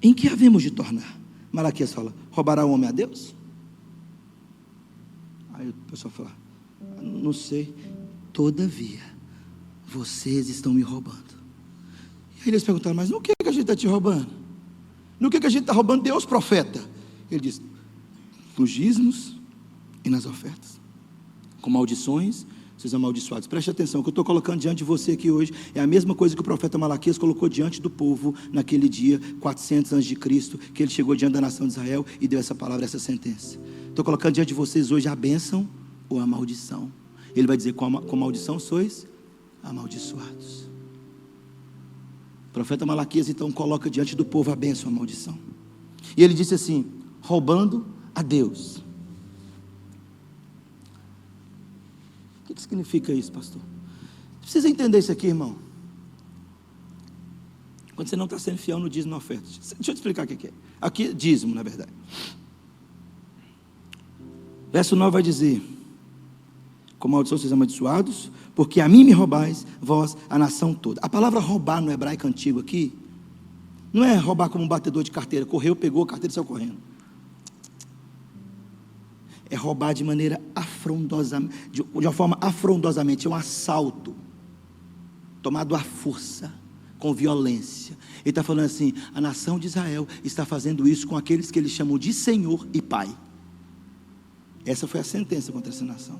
Speaker 1: em que havemos de tornar? Malaquias fala: roubará o homem a Deus? Aí o pessoal fala: não sei. Todavia, vocês estão me roubando. E aí eles perguntaram: mas no que a gente está te roubando? No que a gente está roubando? Deus, profeta. Ele diz: nos dízimos e nas ofertas, com maldições, seus amaldiçoados. Preste atenção, o que eu estou colocando diante de você aqui hoje é a mesma coisa que o profeta Malaquias colocou diante do povo naquele dia, 400 antes de Cristo, que ele chegou diante da nação de Israel e deu essa palavra, essa sentença. Estou colocando diante de vocês hoje a bênção ou a maldição. Ele vai dizer, com maldição sois amaldiçoados. O profeta Malaquias então coloca diante do povo a bênção ou a maldição. E ele disse assim, roubando a Deus. O que significa isso, pastor? Precisa entender isso aqui, irmão. Quando você não está sendo fiel no dízimo e na oferta. Deixa eu te explicar o que é. Aqui, dízimo, na verdade. Verso 9 vai dizer, com maldição sois amaldiçoados, porque a mim me roubais, vós, a nação toda. A palavra roubar no hebraico antigo aqui, não é roubar como um batedor de carteira, correu, pegou a carteira e saiu correndo. É roubar de maneira afrondosamente, de uma forma afrondosamente, é um assalto, tomado à força, com violência. Ele está falando assim, a nação de Israel está fazendo isso com aqueles que eles chamam de Senhor e Pai. Essa foi a sentença contra essa nação.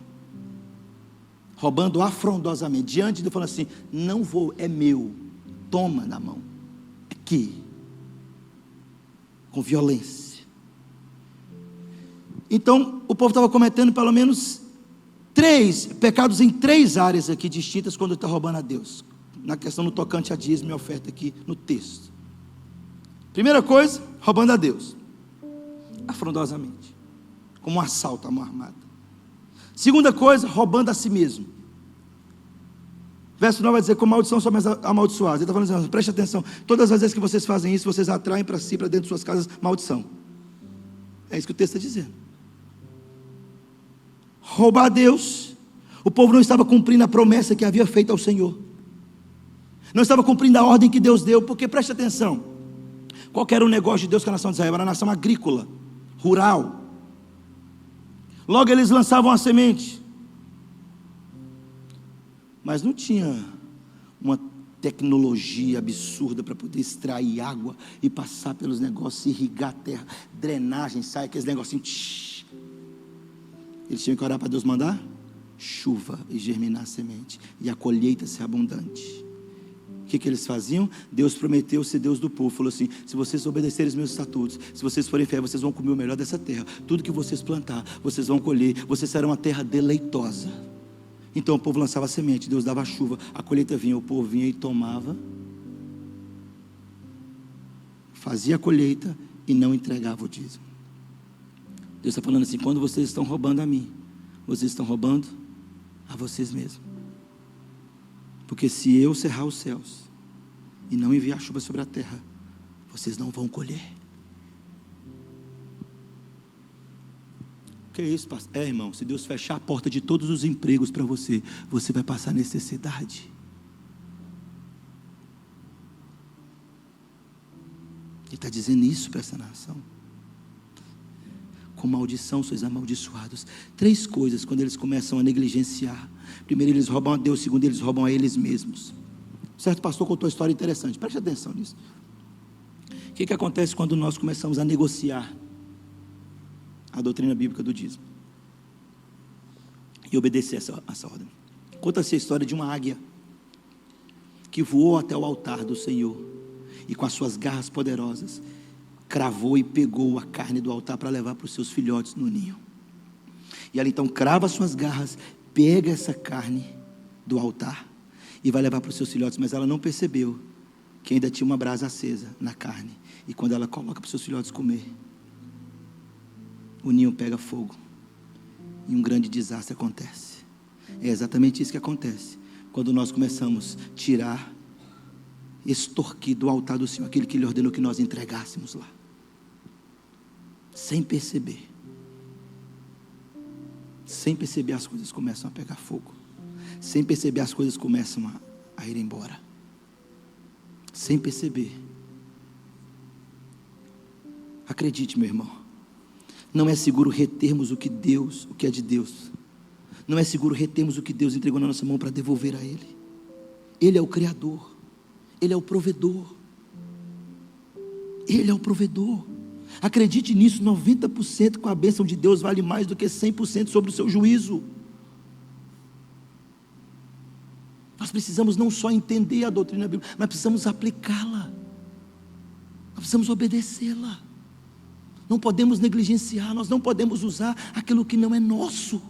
Speaker 1: Roubando afrondosamente, diante de Deus, falando assim, não vou, é meu, toma na mão, aqui, com violência. Então, o povo estava cometendo pelo menos 3 pecados em 3 áreas aqui distintas quando está roubando a Deus. Na questão no tocante a dízimo e oferta aqui no texto. Primeira coisa, roubando a Deus. Afrondosamente. Como um assalto à mão armada. Segunda coisa, roubando a si mesmo. Verso 9 vai dizer, com maldição são amaldiçoados. Ele está falando assim, preste atenção, todas as vezes que vocês fazem isso, vocês atraem para si, para dentro de suas casas, maldição. É isso que o texto está dizendo. Roubar a Deus. O povo não estava cumprindo a promessa que havia feito ao Senhor. Não estava cumprindo a ordem que Deus deu, porque preste atenção. Qual era o negócio de Deus com a nação de Israel? Era a nação agrícola, rural. Logo eles lançavam a semente. Mas não tinha uma tecnologia absurda para poder extrair água e passar pelos negócios, irrigar a terra, drenagem, sai aqueles negocinhos. Eles tinham que orar para Deus mandar chuva e germinar a semente, e a colheita ser abundante. O que eles faziam? Deus prometeu ser Deus do povo, falou assim, se vocês obedecerem os meus estatutos, se vocês forem fiéis, vocês vão comer o melhor dessa terra, tudo que vocês plantar, vocês vão colher, vocês serão uma terra deleitosa. Então o povo lançava a semente, Deus dava a chuva, a colheita vinha, o povo vinha e tomava, fazia a colheita e não entregava o dízimo. Deus está falando assim, quando vocês estão roubando a mim, vocês estão roubando a vocês mesmos. Porque se eu cerrar os céus e não enviar chuva sobre a terra, vocês não vão colher. O que é isso, pastor? Irmão, se Deus fechar a porta de todos os empregos para você, você vai passar necessidade. Ele está dizendo isso para essa nação. Com maldição sois amaldiçoados. 3 coisas quando eles começam a negligenciar. Primeiro eles roubam a Deus, segundo eles roubam a eles mesmos. Um certo pastor contou uma história interessante, preste atenção nisso. O que acontece quando nós começamos a negociar a doutrina bíblica do dízimo e obedecer essa ordem? Conta-se a história de uma águia que voou até o altar do Senhor e com as suas garras poderosas cravou e pegou a carne do altar para levar para os seus filhotes no ninho. E ela então crava as suas garras, pega essa carne do altar e vai levar para os seus filhotes, mas ela não percebeu que ainda tinha uma brasa acesa na carne. E quando ela coloca para os seus filhotes comer, o ninho pega fogo e um grande desastre acontece. É exatamente isso que acontece quando nós começamos a tirar, extorquir do altar do Senhor aquele que Ele ordenou que nós entregássemos lá, sem perceber. Sem perceber, as coisas começam a pegar fogo. Sem perceber, as coisas começam a ir embora. Sem perceber. Acredite, meu irmão, não é seguro retermos o que é de Deus. Não é seguro retermos o que Deus entregou na nossa mão para devolver a Ele. Ele é o Criador. Ele é o provedor. Ele é o provedor. Acredite nisso, 90% com a bênção de Deus vale mais do que 100% sobre o seu juízo. Nós precisamos não só entender a doutrina bíblica, mas precisamos aplicá-la. Nós precisamos obedecê-la. Não podemos negligenciar, nós não podemos usar aquilo que não é nosso.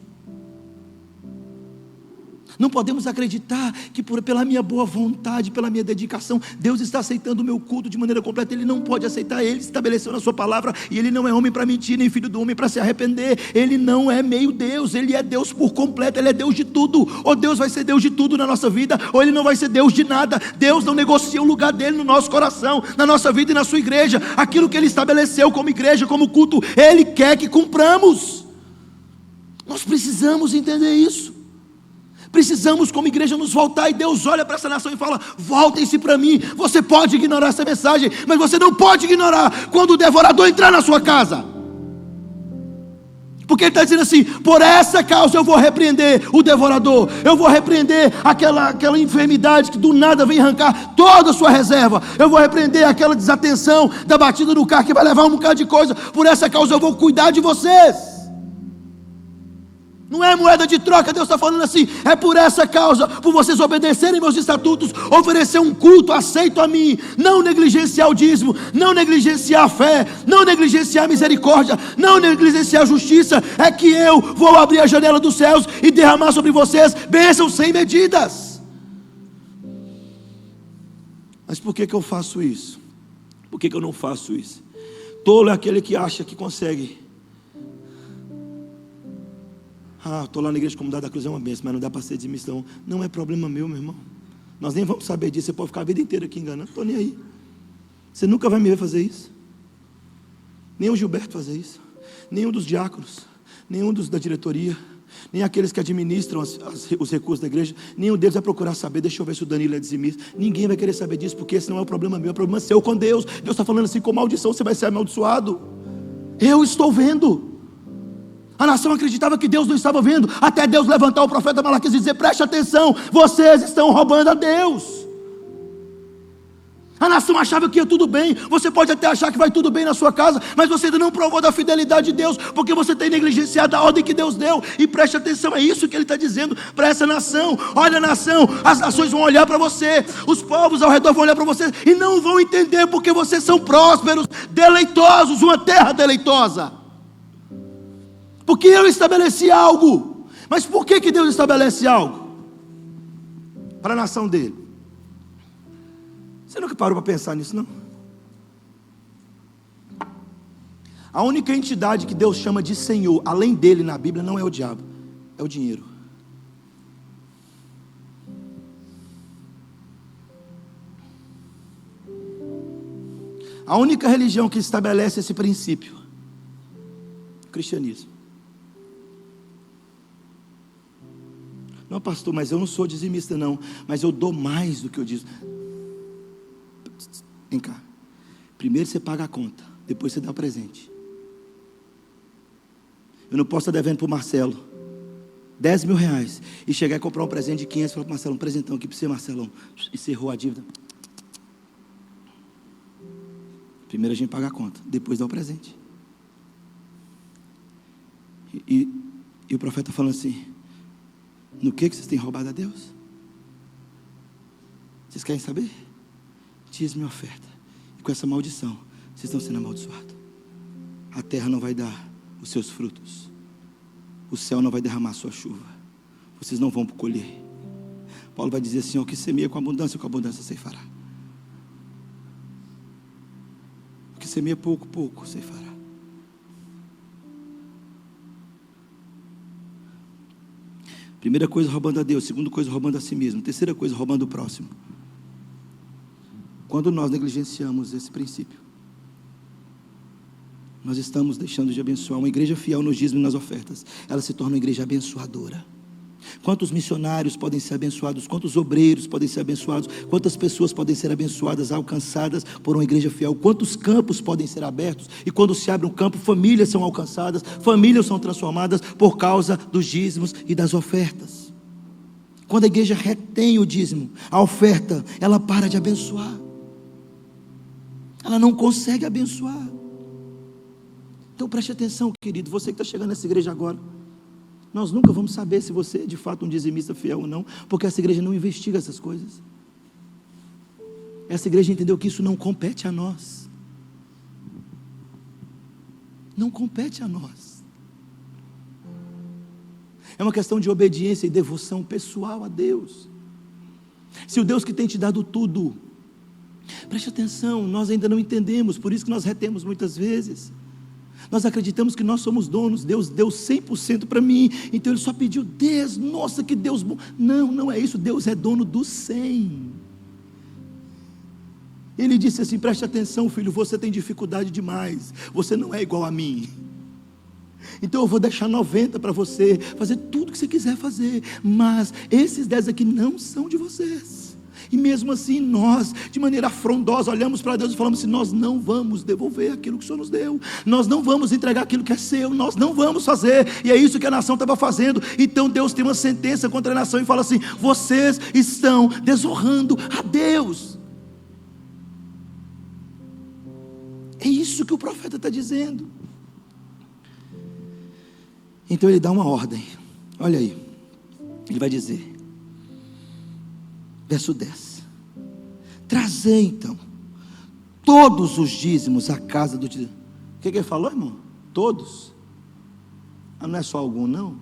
Speaker 1: Não podemos acreditar que pela minha boa vontade, pela minha dedicação, Deus está aceitando o meu culto de maneira completa. Ele não pode aceitar, Ele estabeleceu na sua palavra, e Ele não é homem para mentir, nem filho do homem para se arrepender. Ele não é meio Deus, Ele é Deus por completo, Ele é Deus de tudo. Ou Deus vai ser Deus de tudo na nossa vida, ou Ele não vai ser Deus de nada. Deus não negocia o lugar dEle no nosso coração, na nossa vida e na sua igreja. Aquilo que Ele estabeleceu como igreja, como culto, Ele quer que cumpramos. Nós precisamos entender isso. Precisamos como igreja nos voltar, e Deus olha para essa nação e fala: voltem-se para mim. Você pode ignorar essa mensagem, mas você não pode ignorar quando o devorador entrar na sua casa, porque Ele está dizendo assim: por essa causa eu vou repreender o devorador, eu vou repreender aquela enfermidade que do nada vem arrancar toda a sua reserva, eu vou repreender aquela desatenção da batida do carro que vai levar um bocado de coisa. Por essa causa eu vou cuidar de vocês. Não é moeda de troca. Deus está falando assim: é por essa causa, por vocês obedecerem meus estatutos, oferecer um culto aceito a mim, não negligenciar o dízimo, não negligenciar a fé, não negligenciar a misericórdia, não negligenciar a justiça, é que eu vou abrir a janela dos céus e derramar sobre vocês bênçãos sem medidas. Mas por que eu faço isso? Por que eu não faço isso? Tolo é aquele que acha que consegue. Estou lá na igreja Comunidade da Cruz, é uma bênção, mas não dá para ser dizimista. Não é problema meu irmão. Nós nem vamos saber disso. Você pode ficar a vida inteira aqui enganando. Estou nem aí. Você nunca vai me ver fazer isso. Nem o Gilberto fazer isso. Nenhum dos diáconos. Nenhum da diretoria. Nem aqueles que administram os recursos da igreja. Nenhum deles vai procurar saber. Deixa eu ver se o Danilo é dizimista. Ninguém vai querer saber disso, porque esse não é o problema meu. É o problema seu com Deus. Deus está falando assim: com maldição você vai ser amaldiçoado. Eu estou vendo. A nação acreditava que Deus não estava vendo, até Deus levantar o profeta Malaquias e dizer: preste atenção, vocês estão roubando a Deus. A nação achava que ia tudo bem. Você pode até achar que vai tudo bem na sua casa, mas você ainda não provou da fidelidade de Deus, porque você tem negligenciado a ordem que Deus deu. E preste atenção, é isso que Ele está dizendo para essa nação. Olha, nação, as nações vão olhar para você, os povos ao redor vão olhar para você e não vão entender, porque vocês são prósperos, deleitosos, uma terra deleitosa. Porque eu estabeleci algo. Mas por que Deus estabelece algo? Para a nação dele. Você nunca parou para pensar nisso, não? A única entidade que Deus chama de Senhor, além dele na Bíblia, não é o diabo, é o dinheiro. A única religião que estabelece esse princípio, o cristianismo. Não, pastor, mas eu não sou dizimista não, mas eu dou mais do que eu diz. Vem cá. Primeiro você paga a conta, depois você dá o presente. Eu não posso estar devendo para o Marcelo 10 mil reais e chegar e comprar um presente de 500 e falar para o Marcelo: um presentão aqui para você, Marcelão. Encerrou a dívida. Primeiro a gente paga a conta, depois dá o presente. E o profeta falando assim: no que vocês têm roubado a Deus? Vocês querem saber? Dízimo e oferta. E com essa maldição, vocês estão sendo amaldiçoados. A terra não vai dar os seus frutos. O céu não vai derramar a sua chuva. Vocês não vão colher. Paulo vai dizer assim: o que semeia com abundância ceifará. O que semeia pouco ceifará. Primeira coisa, roubando a Deus. Segunda coisa, roubando a si mesmo. Terceira coisa, roubando o próximo. Quando nós negligenciamos esse princípio, nós estamos deixando de abençoar. Uma igreja fiel nos dízimos e nas ofertas, ela se torna uma igreja abençoadora. Quantos missionários podem ser abençoados? Quantos obreiros podem ser abençoados? Quantas pessoas podem ser abençoadas, alcançadas por uma igreja fiel? Quantos campos podem ser abertos? E quando se abre um campo, famílias são alcançadas, famílias são transformadas por causa dos dízimos e das ofertas. Quando a igreja retém o dízimo, a oferta, ela para de abençoar. Ela não consegue abençoar. Então preste atenção, querido, você que está chegando nessa igreja agora. Nós nunca vamos saber se você é de fato um dizimista fiel ou não, porque essa igreja não investiga essas coisas. Essa igreja entendeu que isso não compete a nós. Não compete a nós. É uma questão de obediência e devoção pessoal a Deus. Se o Deus que tem te dado tudo, preste atenção, nós ainda não entendemos, por isso que nós retemos muitas vezes. Nós acreditamos que nós somos donos, Deus deu 100% para mim, então Ele só pediu 10, nossa que Deus bom. Não, não é isso, Deus é dono do 100. Ele disse assim, preste atenção filho, você tem dificuldade demais, você não é igual a mim. Então eu vou deixar 90 para você, fazer tudo que você quiser fazer, mas esses 10 aqui não são de vocês. E mesmo assim nós, de maneira afrontosa, olhamos para Deus e falamos assim, nós não vamos devolver aquilo que o Senhor nos deu, nós não vamos entregar aquilo que é seu, nós não vamos fazer, e é isso que a nação estava fazendo. Então Deus tem uma sentença contra a nação e fala assim, vocês estão desonrando a Deus. É isso que o profeta está dizendo. Então ele dá uma ordem, olha aí, ele vai dizer, verso 10, trazei então todos os dízimos à casa do tesouro. O que ele falou, irmão? Todos? Não é só algum não?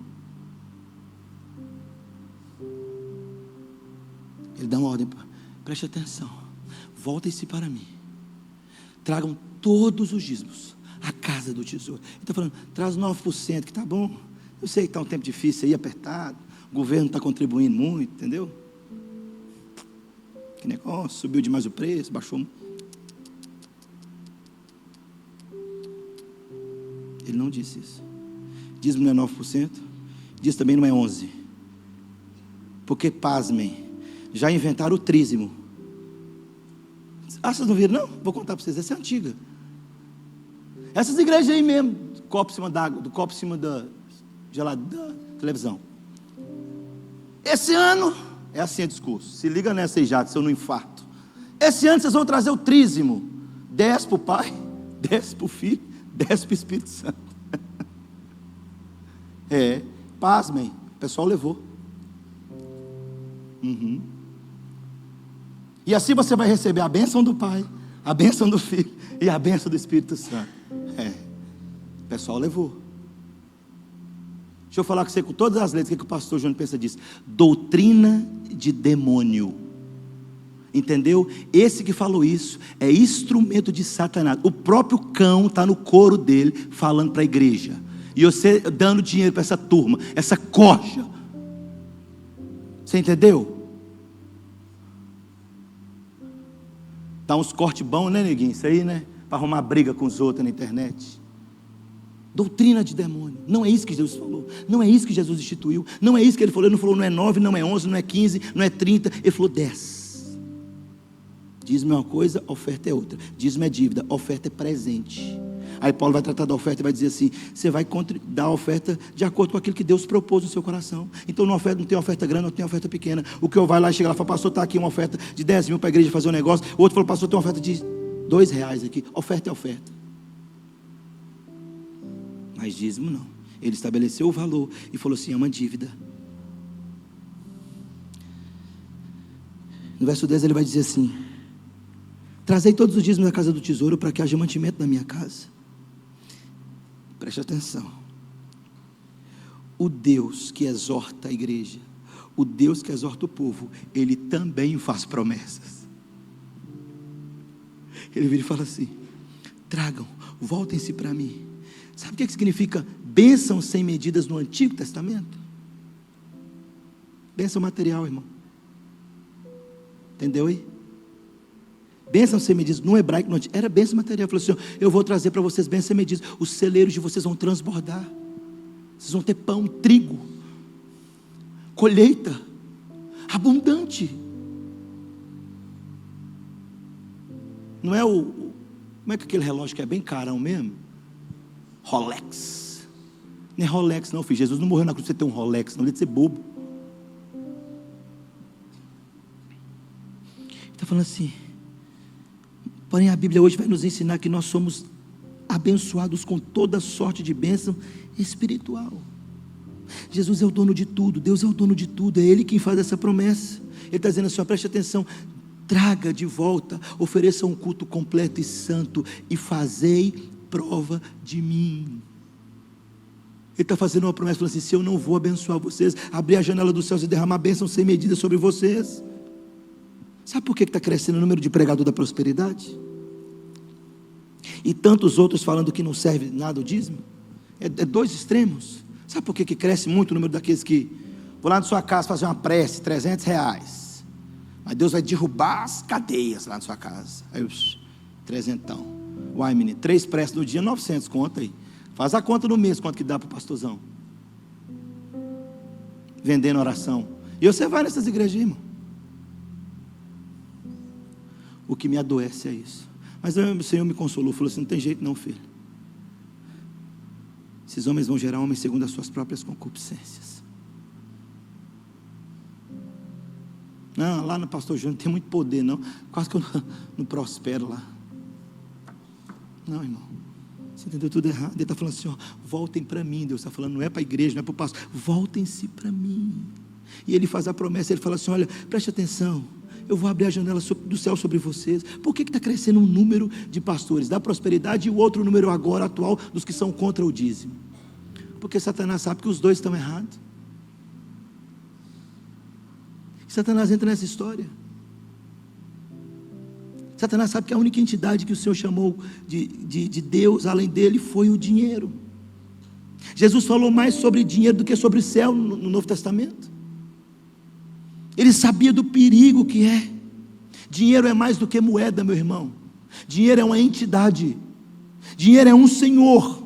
Speaker 1: Ele dá uma ordem, preste atenção, voltem-se para mim, tragam todos os dízimos à casa do tesouro. Ele está falando, traz 9%, que está bom, eu sei que está um tempo difícil aí, apertado, o governo está contribuindo muito, entendeu? Que negócio, subiu demais o preço, baixou. Ele não disse isso. Dízimo não é 9%, diz também não é 11%. Porque, pasmem, já inventaram o trízimo. Ah, vocês não viram não? Vou contar para vocês, essa é antiga. Essas igrejas aí mesmo, do copo em cima d'água, do copo em cima da televisão. Esse ano, é assim o discurso, se liga nessa aí já, se eu não infarto. Esse ano vocês vão trazer o trízimo, 10 para o Pai, 10 para o Filho, 10 para o Espírito Santo. Pasmem, o pessoal levou. E assim você vai receber a bênção do Pai, a bênção do Filho e a bênção do Espírito Santo. O pessoal levou. Deixa eu falar com você com todas as letras, o que o pastor Júnior pensa disso? Doutrina de demônio. Entendeu? Esse que falou isso é instrumento de Satanás. O próprio cão está no coro dele falando para a igreja. E você dando dinheiro para essa turma, essa corja. Você entendeu? Dá uns cortes bons, né, neguinho? Isso aí, né? Para arrumar briga com os outros na internet. Doutrina de demônio. Não é isso que Jesus falou. Não é isso que Jesus instituiu. Não é isso que ele falou. Ele não falou, não é 9, não é 11, não é 15, não é 30. Ele falou 10. Dízimo é uma coisa, oferta é outra. Dízimo é dívida, oferta é presente. Aí Paulo vai tratar da oferta e vai dizer assim, você vai dar a oferta de acordo com aquilo que Deus propôs no seu coração. Então não tem oferta grande, não tem oferta pequena. O que eu vai lá e chega lá e fala, pastor, está aqui uma oferta de 10 mil para a igreja fazer um negócio. O outro falou, pastor, tem uma oferta de R$2 aqui. Oferta é oferta. Mas dízimo não. Ele estabeleceu o valor e falou assim, é uma dívida. No verso 10 ele vai dizer assim, trazei todos os dízimos da casa do tesouro para que haja mantimento na minha casa. Preste atenção. O Deus que exorta a igreja, o Deus que exorta o povo, Ele também faz promessas. Ele vira e fala assim, tragam, voltem-se para mim. Sabe o que significa bênção sem medidas no Antigo Testamento? Bênção material, irmão. Entendeu aí? Bênção sem medidas, no hebraico, não era bênção material. Falou assim, eu vou trazer para vocês bênção sem medidas. Os celeiros de vocês vão transbordar. Vocês vão ter pão, trigo, colheita, abundante. Não é como é que aquele relógio que é bem carão mesmo? Rolex. Não é Rolex não, filho. Jesus não morreu na cruz para você ter um Rolex, não, ele de ser bobo. Está falando assim, porém a Bíblia hoje vai nos ensinar que nós somos abençoados com toda sorte de bênção espiritual. Jesus é o dono de tudo, Deus é o dono de tudo, é Ele quem faz essa promessa. Ele está dizendo assim, ó, preste atenção, traga de volta, ofereça um culto completo e santo, e fazei prova de mim. Ele está fazendo uma promessa, falando assim, se eu não vou abençoar vocês, abrir a janela dos céus e derramar bênção sem medida sobre vocês. Sabe por que está crescendo o número de pregador da prosperidade? E tantos outros falando que não serve nada o dízimo? É dois extremos. Sabe por que cresce muito o número daqueles que vou lá na sua casa fazer uma prece, R$300, mas Deus vai derrubar as cadeias lá na sua casa. Aí, 300. Uai, menino, 3 preces no dia, 900, conta aí. Faz a conta no mês, quanto que dá para o pastorzão? Vendendo oração. E você vai nessas igrejas, irmão. O que me adoece é isso. Mas o Senhor me consolou, falou assim, não tem jeito não, filho. Esses homens vão gerar homens segundo as suas próprias concupiscências. Não, lá no pastor Júnior não tem muito poder não. Quase que eu não prospero lá. Não, irmão. Você entendeu tudo errado. Ele está falando assim, ó, voltem para mim. Deus está falando, não é para a igreja, não é para o pastor. Voltem-se para mim. E Ele faz a promessa, Ele fala assim, olha, preste atenção. Eu vou abrir a janela do céu sobre vocês. Por que está crescendo um número de pastores da prosperidade e o outro número agora atual dos que são contra o dízimo? Porque Satanás sabe que os dois estão errados. Satanás entra nessa história. Satanás sabe que a única entidade que o Senhor chamou de Deus, além dele, foi o dinheiro. Jesus falou mais sobre dinheiro do que sobre o céu no Novo Testamento. Ele sabia do perigo que é. Dinheiro é mais do que moeda, meu irmão. Dinheiro é uma entidade. Dinheiro é um senhor.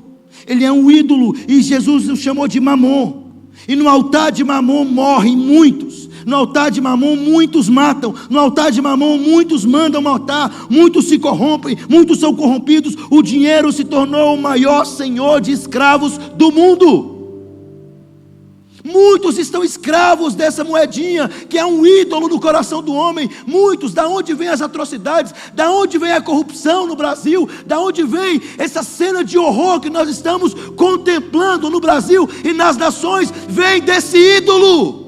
Speaker 1: Ele é um ídolo. E Jesus o chamou de Mamon. E no altar de Mamon morrem muitos. No altar de Mamon muitos matam. No altar de Mamon muitos mandam matar. Muitos se corrompem. Muitos são corrompidos. O dinheiro se tornou o maior senhor de escravos do mundo. Muitos estão escravos dessa moedinha, que é um ídolo no coração do homem. Muitos, da onde vem as atrocidades, da onde vem a corrupção no Brasil, da onde vem essa cena de horror que nós estamos contemplando no Brasil e nas nações, vem desse ídolo.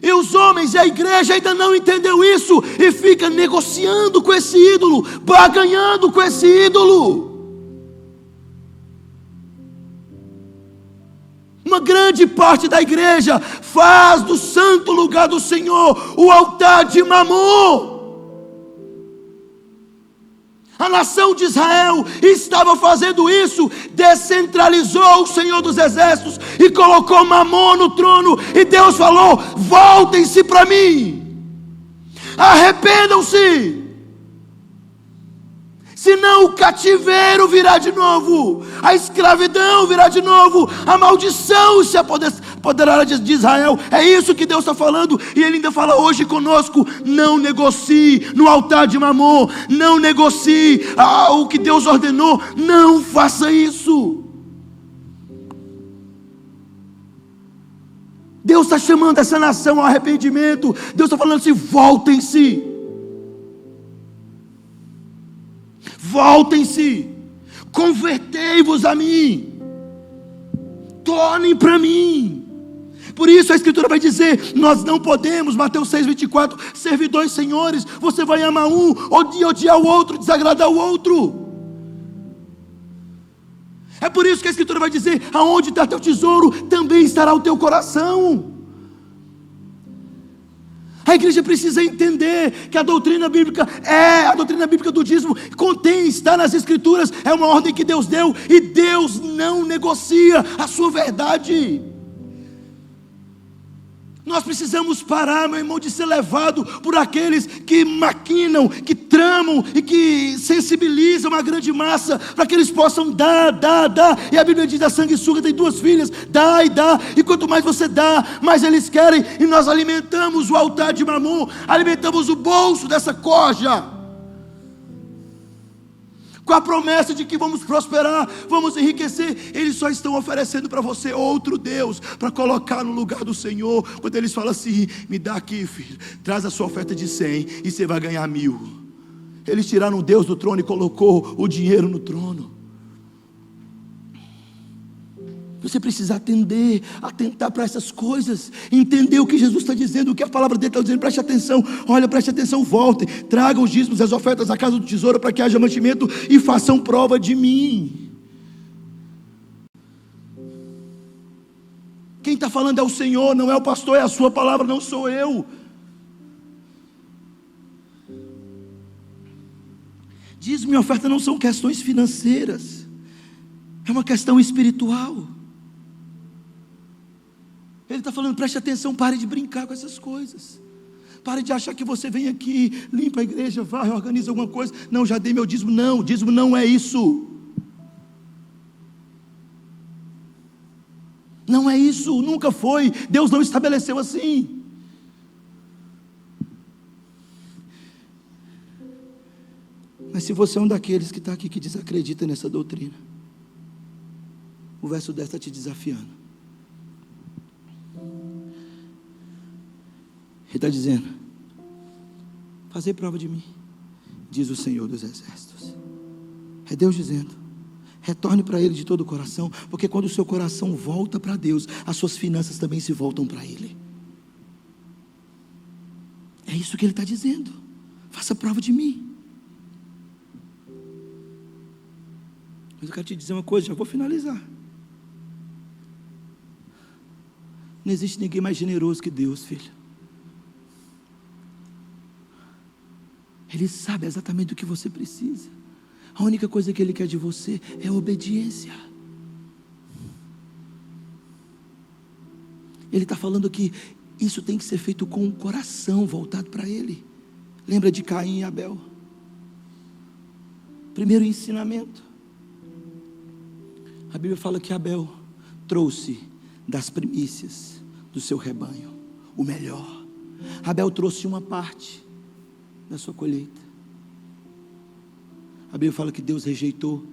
Speaker 1: E os homens e a igreja ainda não entendeu isso, e fica negociando com esse ídolo, barganhando com esse ídolo. Uma grande parte da igreja faz do santo lugar do Senhor o altar de Mamon. A nação de Israel estava fazendo isso, descentralizou o Senhor dos Exércitos e colocou Mamon no trono, e Deus falou: voltem-se para mim, arrependam-se, senão o cativeiro virá de novo, a escravidão virá de novo, a maldição se apoderará de Israel. É isso que Deus está falando. E Ele ainda fala hoje conosco: não negocie no altar de Mamon, não negocie o que Deus ordenou, não faça isso. Deus está chamando essa nação ao arrependimento. Deus está falando assim: voltem-se, voltem-se, convertei-vos a mim, tornem para mim. Por isso a Escritura vai dizer: nós não podemos, Mateus 6,24, servir dois senhores. Você vai amar um, odiar o outro, desagradar o outro. É por isso que a Escritura vai dizer: aonde está teu tesouro, também estará o teu coração. A igreja precisa entender que a doutrina bíblica do dízimo está nas Escrituras, é uma ordem que Deus deu, e Deus não negocia a sua verdade. Nós precisamos parar, meu irmão, de ser levado por aqueles que maquinam, que tramam e que sensibilizam a grande massa para que eles possam dar. E a Bíblia diz: a sanguessuga tem 2 filhas, dá, e quanto mais você dá, mais eles querem. E nós alimentamos o altar de Mamon, alimentamos o bolso dessa corja, com a promessa de que vamos prosperar, vamos enriquecer. Eles só estão oferecendo para você outro Deus, para colocar no lugar do Senhor. Quando eles falam assim: me dá aqui, filho, traz a sua oferta de 100 e você vai ganhar 1000. Eles tiraram Deus do trono e colocou o dinheiro no trono. Você precisa atentar para essas coisas, entender o que Jesus está dizendo, o que a palavra dele está dizendo. Preste atenção, olha, preste atenção, voltem, tragam os dízimos, as ofertas à casa do tesouro, para que haja mantimento, e façam prova de mim. Quem está falando é o Senhor, não é o pastor, é a sua palavra, não sou eu. Dízimo e oferta não são questões financeiras, é uma questão espiritual. Ele está falando, preste atenção, pare de brincar com essas coisas. Pare de achar que você vem aqui, limpa a igreja, vai, organiza alguma coisa. Não, já dei meu dízimo. Não, dízimo não é isso. Não é isso, nunca foi. Deus não estabeleceu assim. Mas se você é um daqueles que está aqui, que desacredita nessa doutrina, o verso 10 está te desafiando. Ele está dizendo, fazei prova de mim, diz o Senhor dos Exércitos. É Deus dizendo, retorne para Ele de todo o coração, porque quando o seu coração volta para Deus, as suas finanças também se voltam para Ele. É isso que Ele está dizendo, faça prova de mim. Mas eu quero te dizer uma coisa, já vou finalizar. Não existe ninguém mais generoso que Deus, filho. Ele sabe exatamente o que você precisa. A única coisa que Ele quer de você é obediência. Ele está falando que isso tem que ser feito com o coração voltado para Ele. Lembra de Caim e Abel? Primeiro ensinamento. A Bíblia fala que Abel trouxe das primícias do seu rebanho o melhor. Abel trouxe uma parte da sua colheita. A Bíblia fala que Deus rejeitou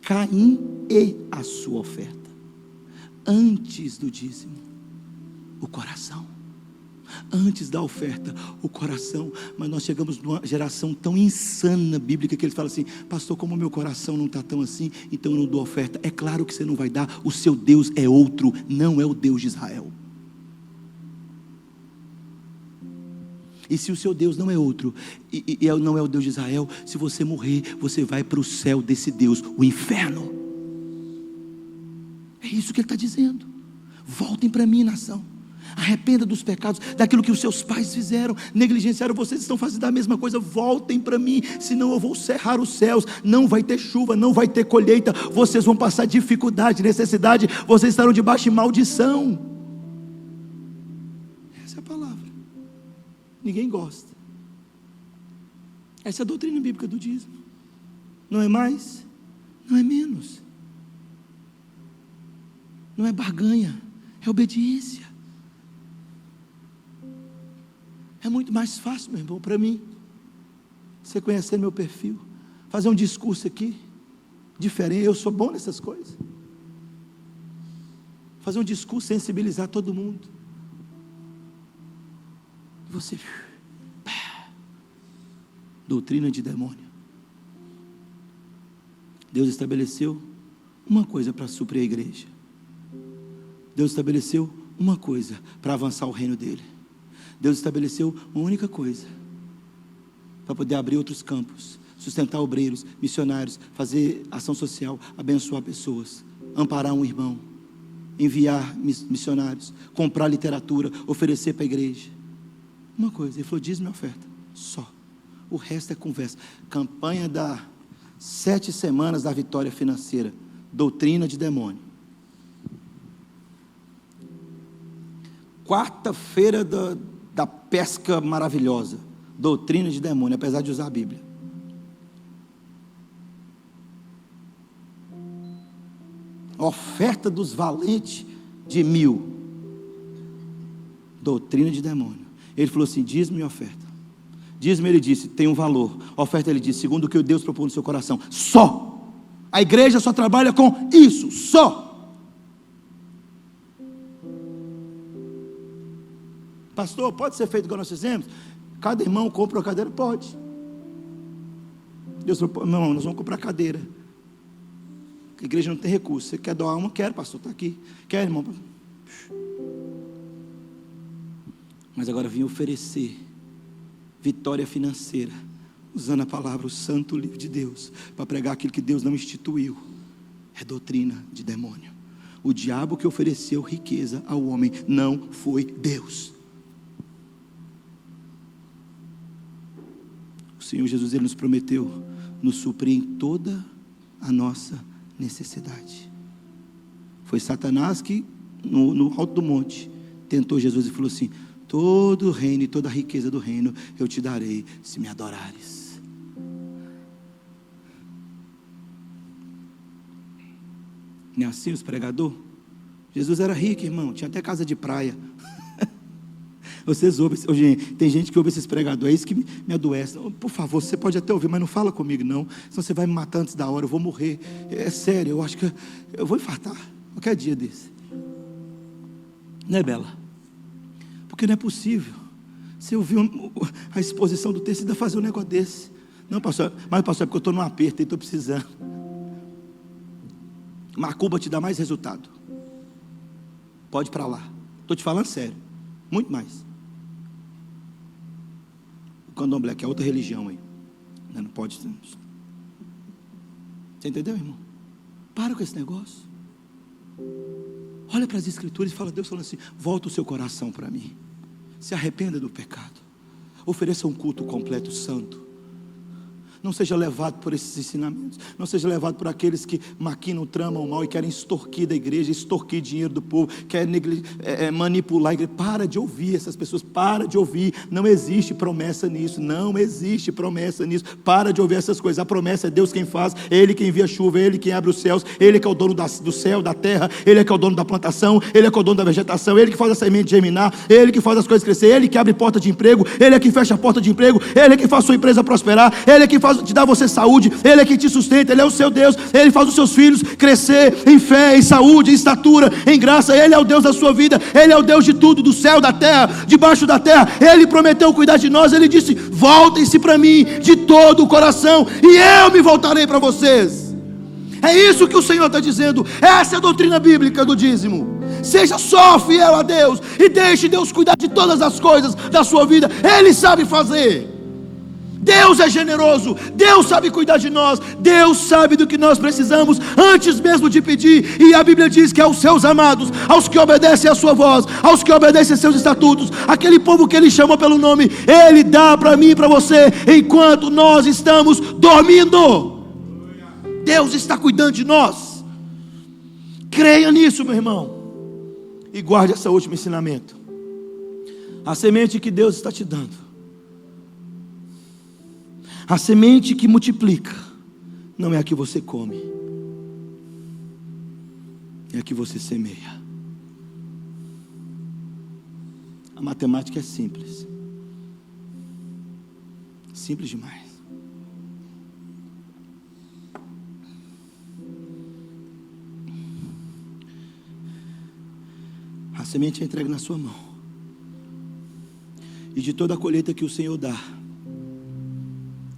Speaker 1: Caim e a sua oferta. Antes do dízimo, o coração. Antes da oferta, o coração. Mas nós chegamos numa geração tão insana bíblica que eles falam assim, pastor, como o meu coração não está tão assim, então eu não dou oferta. É claro que você não vai dar, o seu Deus é outro, não é o Deus de Israel. E se o seu Deus não é outro, e não é o Deus de Israel, se você morrer, você vai para o céu desse Deus, o inferno. É isso que Ele está dizendo. Voltem para mim, nação. Arrependa dos pecados, daquilo que os seus pais fizeram, negligenciaram, vocês estão fazendo a mesma coisa. Voltem para mim, senão eu vou cerrar os céus. Não vai ter chuva, não vai ter colheita, vocês vão passar dificuldade, necessidade, vocês estarão debaixo de maldição. Essa é a palavra. Ninguém gosta. Essa é a doutrina bíblica do dízimo. Não é mais, não é menos. Não é barganha, é obediência. É muito mais fácil, meu irmão, para mim, você conhecer meu perfil, fazer um discurso aqui, diferente, eu sou bom nessas coisas. Fazer um discurso, sensibilizar todo mundo. E você, doutrina de demônio. Deus estabeleceu uma coisa para suprir a igreja. Deus estabeleceu uma coisa para avançar o reino dele. Deus estabeleceu uma única coisa para poder abrir outros campos, sustentar obreiros, missionários, fazer ação social, abençoar pessoas, amparar um irmão, enviar missionários, comprar literatura, oferecer para a igreja. Uma coisa, Ele falou, dízimo e oferta, só. O resto é conversa. Campanha da 7 semanas da vitória financeira, doutrina de demônio. Quarta-feira da pesca maravilhosa, doutrina de demônio, apesar de usar a Bíblia. Oferta dos valentes de 1000, doutrina de demônio. Ele falou assim, dízimo e oferta. Dízimo, ele disse, tem um valor. Oferta, ele disse, segundo o que Deus propôs no seu coração. Só. A igreja só trabalha com isso, só. Pastor, pode ser feito igual nós fizemos? Cada irmão compra uma cadeira? Pode. Deus falou, não, nós vamos comprar cadeira. A igreja não tem recurso. Você quer doar uma? Quero, pastor, está aqui. Quer, irmão? Mas agora vim oferecer vitória financeira, usando a palavra, o santo livro de Deus, para pregar aquilo que Deus não instituiu. É doutrina de demônio. O diabo que ofereceu riqueza ao homem não foi Deus. O Senhor Jesus, Ele nos prometeu nos suprir em toda a nossa necessidade. Foi Satanás que no alto do monte tentou Jesus e falou assim: todo o reino e toda a riqueza do reino eu te darei se me adorares. Não é assim os pregadores? Jesus era rico, irmão, tinha até casa de praia. Vocês ouvem, gente, tem gente que ouve esses pregadores, é isso que me adoece. Por favor, você pode até ouvir, mas não fala comigo não, senão você vai me matar antes da hora, eu vou morrer. É sério, eu acho que eu vou infartar qualquer dia desse. Não é, Bela? Porque não é possível você ouvir a exposição do texto e ainda fazer um negócio desse. Não, pastor, mas pastor, é porque eu estou num aperto e estou precisando. Macumba te dá mais resultado. Pode ir para lá. Estou te falando sério. Muito mais. O candomblé, que é outra religião aí. Não pode. Você entendeu, irmão? Para com esse negócio. Olha para as escrituras e fala, Deus falando assim: volta o seu coração para mim. Se arrependa do pecado. Ofereça um culto completo, santo. Não seja levado por esses ensinamentos. Não seja levado por aqueles que maquinam, tramam mal e querem extorquir da igreja, extorquir dinheiro do povo, querem manipular a igreja. Para de ouvir essas pessoas, para de ouvir. Não existe promessa nisso, não existe promessa nisso. Para de ouvir essas coisas. A promessa é Deus quem faz, Ele quem envia a chuva, Ele quem abre os céus, Ele que é o dono do céu, da terra, Ele que é o dono da plantação, Ele é que é o dono da vegetação, Ele que faz a semente germinar, Ele que faz as coisas crescer, Ele que abre porta de emprego, Ele é que fecha a porta de emprego, Ele é que faz a sua empresa prosperar, Ele é que te dá você saúde, Ele é que te sustenta, Ele é o seu Deus, Ele faz os seus filhos crescer em fé, em saúde, em estatura, em graça. Ele é o Deus da sua vida, Ele é o Deus de tudo, do céu, da terra, debaixo da terra. Ele prometeu cuidar de nós, Ele disse: voltem-se para mim de todo o coração e eu me voltarei para vocês. É isso que o Senhor está dizendo. Essa é a doutrina bíblica do dízimo. Seja só fiel a Deus e deixe Deus cuidar de todas as coisas da sua vida. Ele sabe fazer. Deus é generoso, Deus sabe cuidar de nós, Deus sabe do que nós precisamos antes mesmo de pedir. E a Bíblia diz que aos seus amados, aos que obedecem a sua voz, aos que obedecem a seus estatutos, aquele povo que Ele chama pelo nome, Ele dá para mim e para você, enquanto nós estamos dormindo. Deus está cuidando de nós. Creia nisso, meu irmão, e guarde esse último ensinamento. A semente que Deus está te dando, a semente que multiplica, não é a que você come, é a que você semeia. A matemática é simples. Simples demais. A semente é entregue na sua mão. E de toda a colheita que o Senhor dá,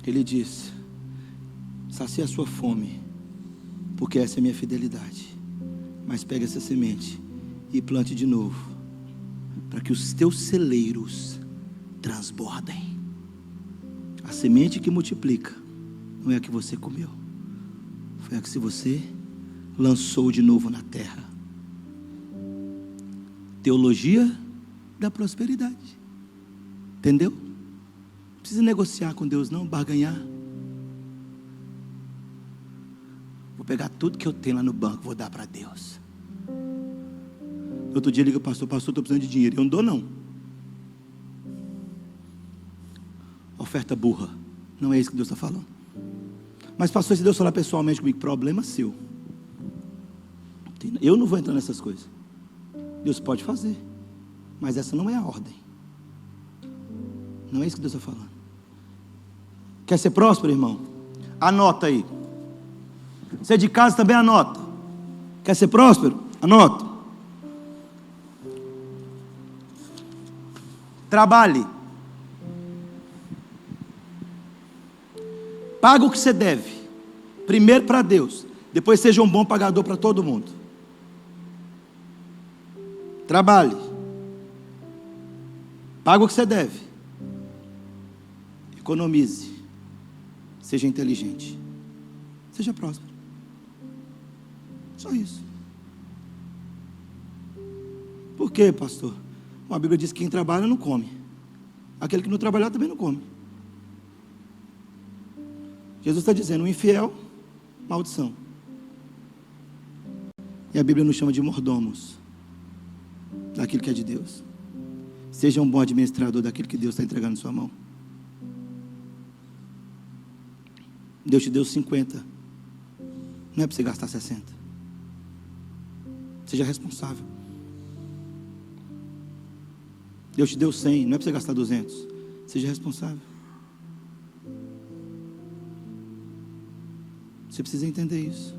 Speaker 1: Ele diz: sacia a sua fome, porque essa é a minha fidelidade. Mas pega essa semente e plante de novo, para que os teus celeiros transbordem. A semente que multiplica não é a que você comeu, foi a que você lançou de novo na terra. Teologia da prosperidade. Entendeu? Não precisa negociar com Deus não, barganhar. Vou pegar tudo que eu tenho lá no banco, vou dar para Deus. Outro dia liga o pastor: estou precisando de dinheiro. Eu não dou não. Oferta burra. Não é isso que Deus está falando. Mas pastor, se Deus falar pessoalmente comigo, problema seu. Eu não vou entrar nessas coisas. Deus pode fazer, mas essa não é a ordem. Não é isso que Deus está falando. Quer ser próspero, irmão? Anota aí. Você de casa também anota. Quer ser próspero? Anota. Trabalhe. Paga o que você deve. Primeiro para Deus, Depois seja um bom pagador para todo mundo. Trabalhe. Paga o que você deve. Economize. Seja inteligente. Seja próspero. Só isso. Por quê, pastor? A Bíblia diz que quem trabalha não come. Aquele que não trabalhar também não come. Jesus está dizendo, o infiel, maldição. E a Bíblia nos chama de mordomos daquilo que é de Deus. Seja um bom administrador daquilo que Deus está entregando em sua mão. Deus te deu 50. Não é para você gastar 60. Seja responsável. Deus te deu 100. Não é para você gastar 200. Seja responsável. Você precisa entender isso.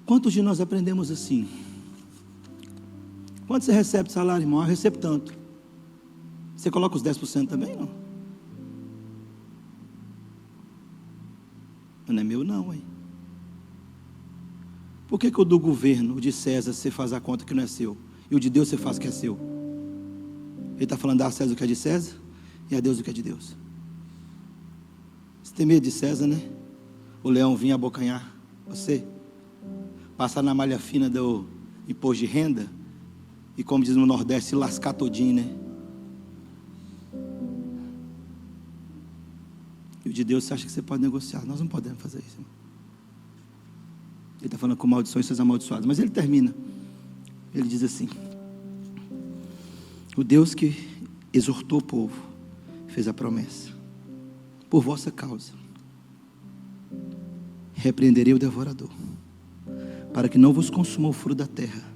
Speaker 1: Quantos de nós aprendemos assim? Quanto você recebe de salário, irmão? Eu recebo tanto. Você coloca os 10% também, não? Não é meu não, hein? Por que o do governo, o de César, você faz a conta que não é seu? E o de Deus você faz que é seu? Ele está falando, dá a César o que é de César e a Deus o que é de Deus. Você tem medo de César, né? O leão vinha abocanhar você, passar na malha fina do imposto de renda e, como diz no Nordeste, se lascar todinho, né? E o de Deus você acha que você pode negociar? Nós não podemos fazer isso, irmão. Ele está falando com maldições, seus amaldiçoados. Mas ele termina. Ele diz assim: o Deus que exortou o povo fez a promessa: por vossa causa repreenderei o devorador, para que não vos consuma o fruto da terra.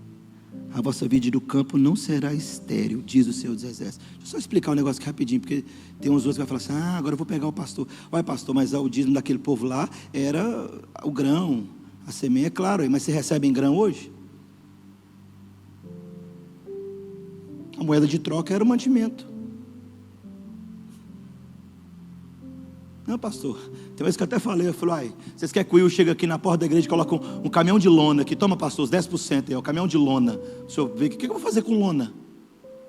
Speaker 1: A vossa vida do campo não será estéril, diz o Senhor dos Exércitos. Deixa eu só explicar um negócio aqui rapidinho, porque tem uns outros que vão falar assim: agora eu vou pegar o pastor. Olha, pastor, mas o dízimo daquele povo lá era o grão, a semente, é claro, mas você recebe em grão hoje? A moeda de troca era o mantimento. Não, pastor, tem vez que eu até falei, eu falei, vocês querem que o Will chegue aqui na porta da igreja e coloque um caminhão de lona aqui? Toma, pastor, os 10% aí, o caminhão de lona. O senhor vê, o que eu vou fazer com lona?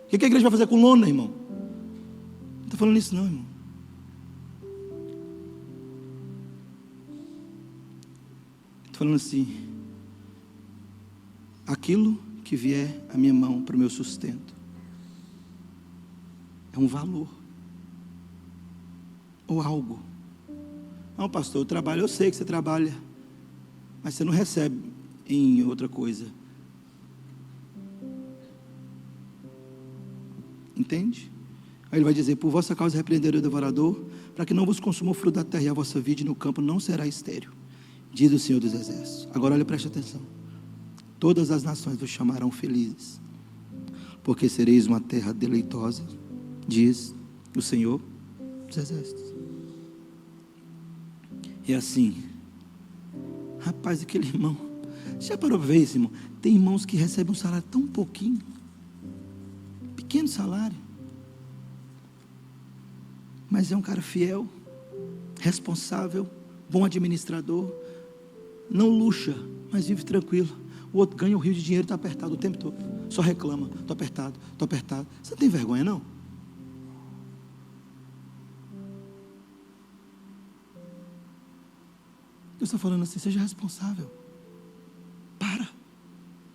Speaker 1: O que a igreja vai fazer com lona, irmão? Não estou falando isso não, irmão. Estou falando assim: aquilo que vier à minha mão para o meu sustento é um valor ou algo. Não, pastor, eu trabalho, eu sei que você trabalha, mas você não recebe em outra coisa. Entende? Aí ele vai dizer: por vossa causa repreenderei o devorador, para que não vos consuma o fruto da terra, e a vossa vide no campo não será estéril, diz o Senhor dos Exércitos. Agora olha, preste atenção: todas as nações vos chamarão felizes, porque sereis uma terra deleitosa, diz o Senhor dos Exércitos. E assim, rapaz, aquele irmão, já parou para ver isso, irmão? Tem irmãos que recebem um salário tão pouquinho, pequeno salário, mas é um cara fiel, responsável, bom administrador, não luxa, mas vive tranquilo. O outro ganha o rio de dinheiro e está apertado o tempo todo, só reclama: estou apertado, estou apertado. Você não tem vergonha, não? Deus está falando assim: seja responsável.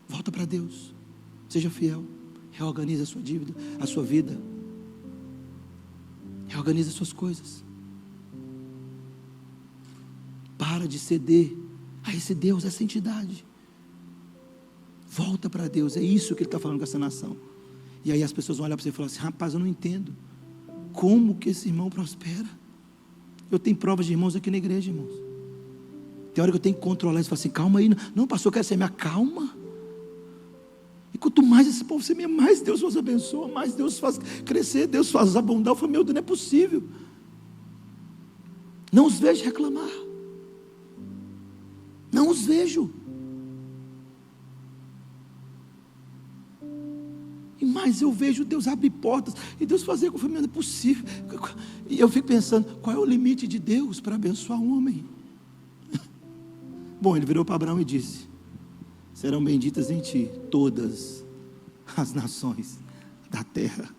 Speaker 1: Volta para Deus. Seja fiel. Reorganize a sua dívida, a sua vida. Reorganize as suas coisas. Para de ceder a esse Deus, essa entidade. Volta para Deus. É isso que Ele está falando com essa nação. E aí as pessoas vão olhar para você e falar assim: rapaz, eu não entendo. Como que esse irmão prospera? Eu tenho provas de irmãos aqui na igreja, irmãos. Tem hora que eu tenho que controlar isso. Falar assim: calma aí. Não, pastor, eu quero ser minha calma. E quanto mais esse povo semeia, mais Deus os abençoa, mais Deus faz crescer, Deus faz abundar. Eu falei: meu Deus, não é possível. Não os vejo reclamar. Não os vejo. E mais eu vejo Deus abrir portas e Deus fazer com que não é possível. E eu fico pensando: qual é o limite de Deus para abençoar o homem? Bom, ele virou para Abraão e disse: serão benditas em ti todas as nações da terra.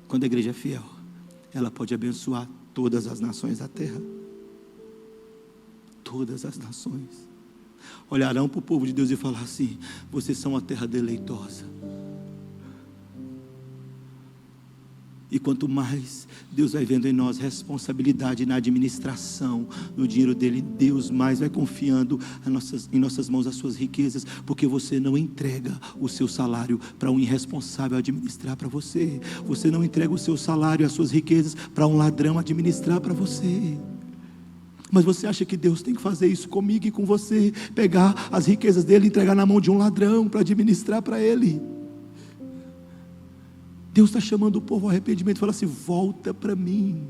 Speaker 1: Quando a igreja é fiel, ela pode abençoar todas as nações da terra. Todas as nações olharão para o povo de Deus e falar assim: vocês são a terra deleitosa. E quanto mais Deus vai vendo em nós responsabilidade na administração, no dinheiro dele, Deus mais vai confiando em nossas mãos as suas riquezas, porque você não entrega o seu salário para um irresponsável administrar para você. Você não entrega o seu salário, as suas riquezas, para um ladrão administrar para você. Mas você acha que Deus tem que fazer isso comigo e com você? Pegar as riquezas dele e entregar na mão de um ladrão para administrar para ele? Deus está chamando o povo ao arrependimento, fala assim: volta para mim,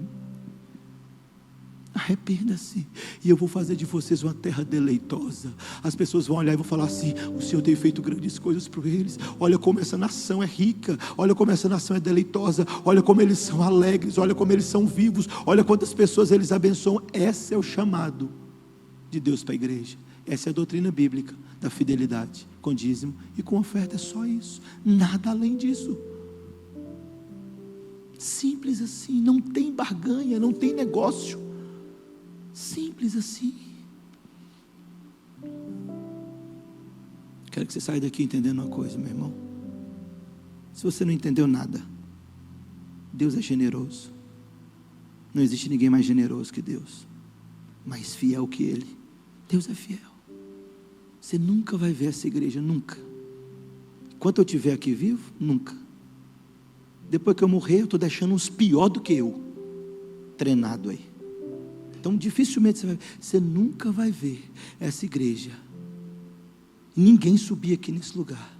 Speaker 1: arrependa-se, e eu vou fazer de vocês uma terra deleitosa. As pessoas vão olhar e vão falar assim: o Senhor tem feito grandes coisas por eles. Olha como essa nação é rica, olha como essa nação é deleitosa, olha como eles são alegres, olha como eles são vivos, olha quantas pessoas eles abençoam. Esse é o chamado de Deus para a igreja. Essa é a doutrina bíblica da fidelidade, com dízimo e com oferta. É só isso, nada além disso. Simples assim, não tem barganha, não tem negócio. Simples assim. Quero que você saia daqui entendendo uma coisa, meu irmão. Se você não entendeu nada, Deus é generoso. Não existe ninguém mais generoso que Deus, mais fiel que Ele. Deus é fiel. Você nunca vai ver essa igreja, nunca. Enquanto eu estiver aqui vivo, nunca. Depois que eu morrer, eu estou deixando uns pior do que eu, treinado aí. Então dificilmente você nunca vai ver essa igreja, ninguém subir aqui nesse lugar,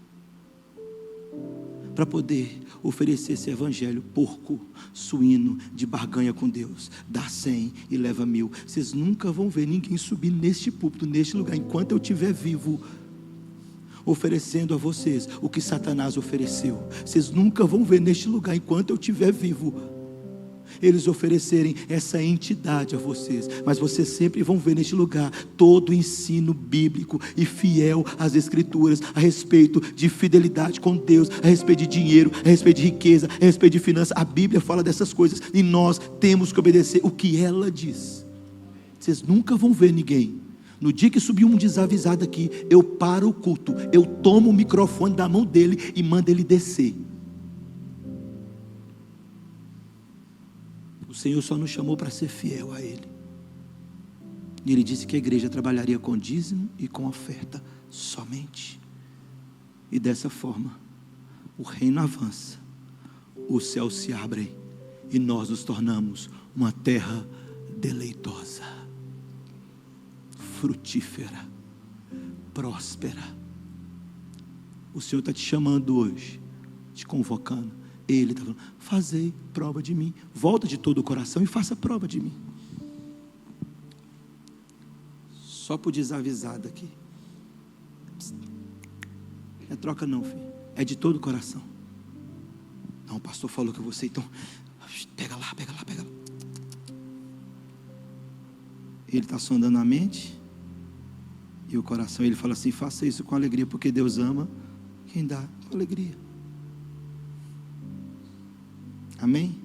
Speaker 1: para poder oferecer esse evangelho porco, suíno, de barganha com Deus, dá 100 e leva 1000. Vocês nunca vão ver ninguém subir neste púlpito, neste lugar, enquanto eu estiver vivo, oferecendo a vocês o que Satanás ofereceu. Vocês nunca vão ver neste lugar, enquanto eu estiver vivo, eles oferecerem essa entidade a vocês, mas vocês sempre vão ver neste lugar todo o ensino bíblico e fiel às escrituras, a respeito de fidelidade com Deus, a respeito de dinheiro, a respeito de riqueza, a respeito de finanças. A Bíblia fala dessas coisas e nós temos que obedecer o que ela diz. Vocês nunca vão ver ninguém. No dia que subir um desavisado aqui, eu paro o culto, eu tomo o microfone da mão dele e mando ele descer. O Senhor só nos chamou para ser fiel a Ele. E Ele disse que a igreja trabalharia com dízimo e com oferta somente. E dessa forma, o reino avança, os céus se abrem e nós nos tornamos uma terra deleitosa, frutífera, próspera. O Senhor está te chamando hoje, te convocando. Ele está falando: fazei prova de mim. Volta de todo o coração e faça prova de mim. Só por desavisado aqui. Não é troca não, filho. É de todo o coração. Não, o pastor falou que você, então pega lá. Ele está sondando a mente e o coração. Ele fala assim: faça isso com alegria, porque Deus ama quem dá com alegria. Amém?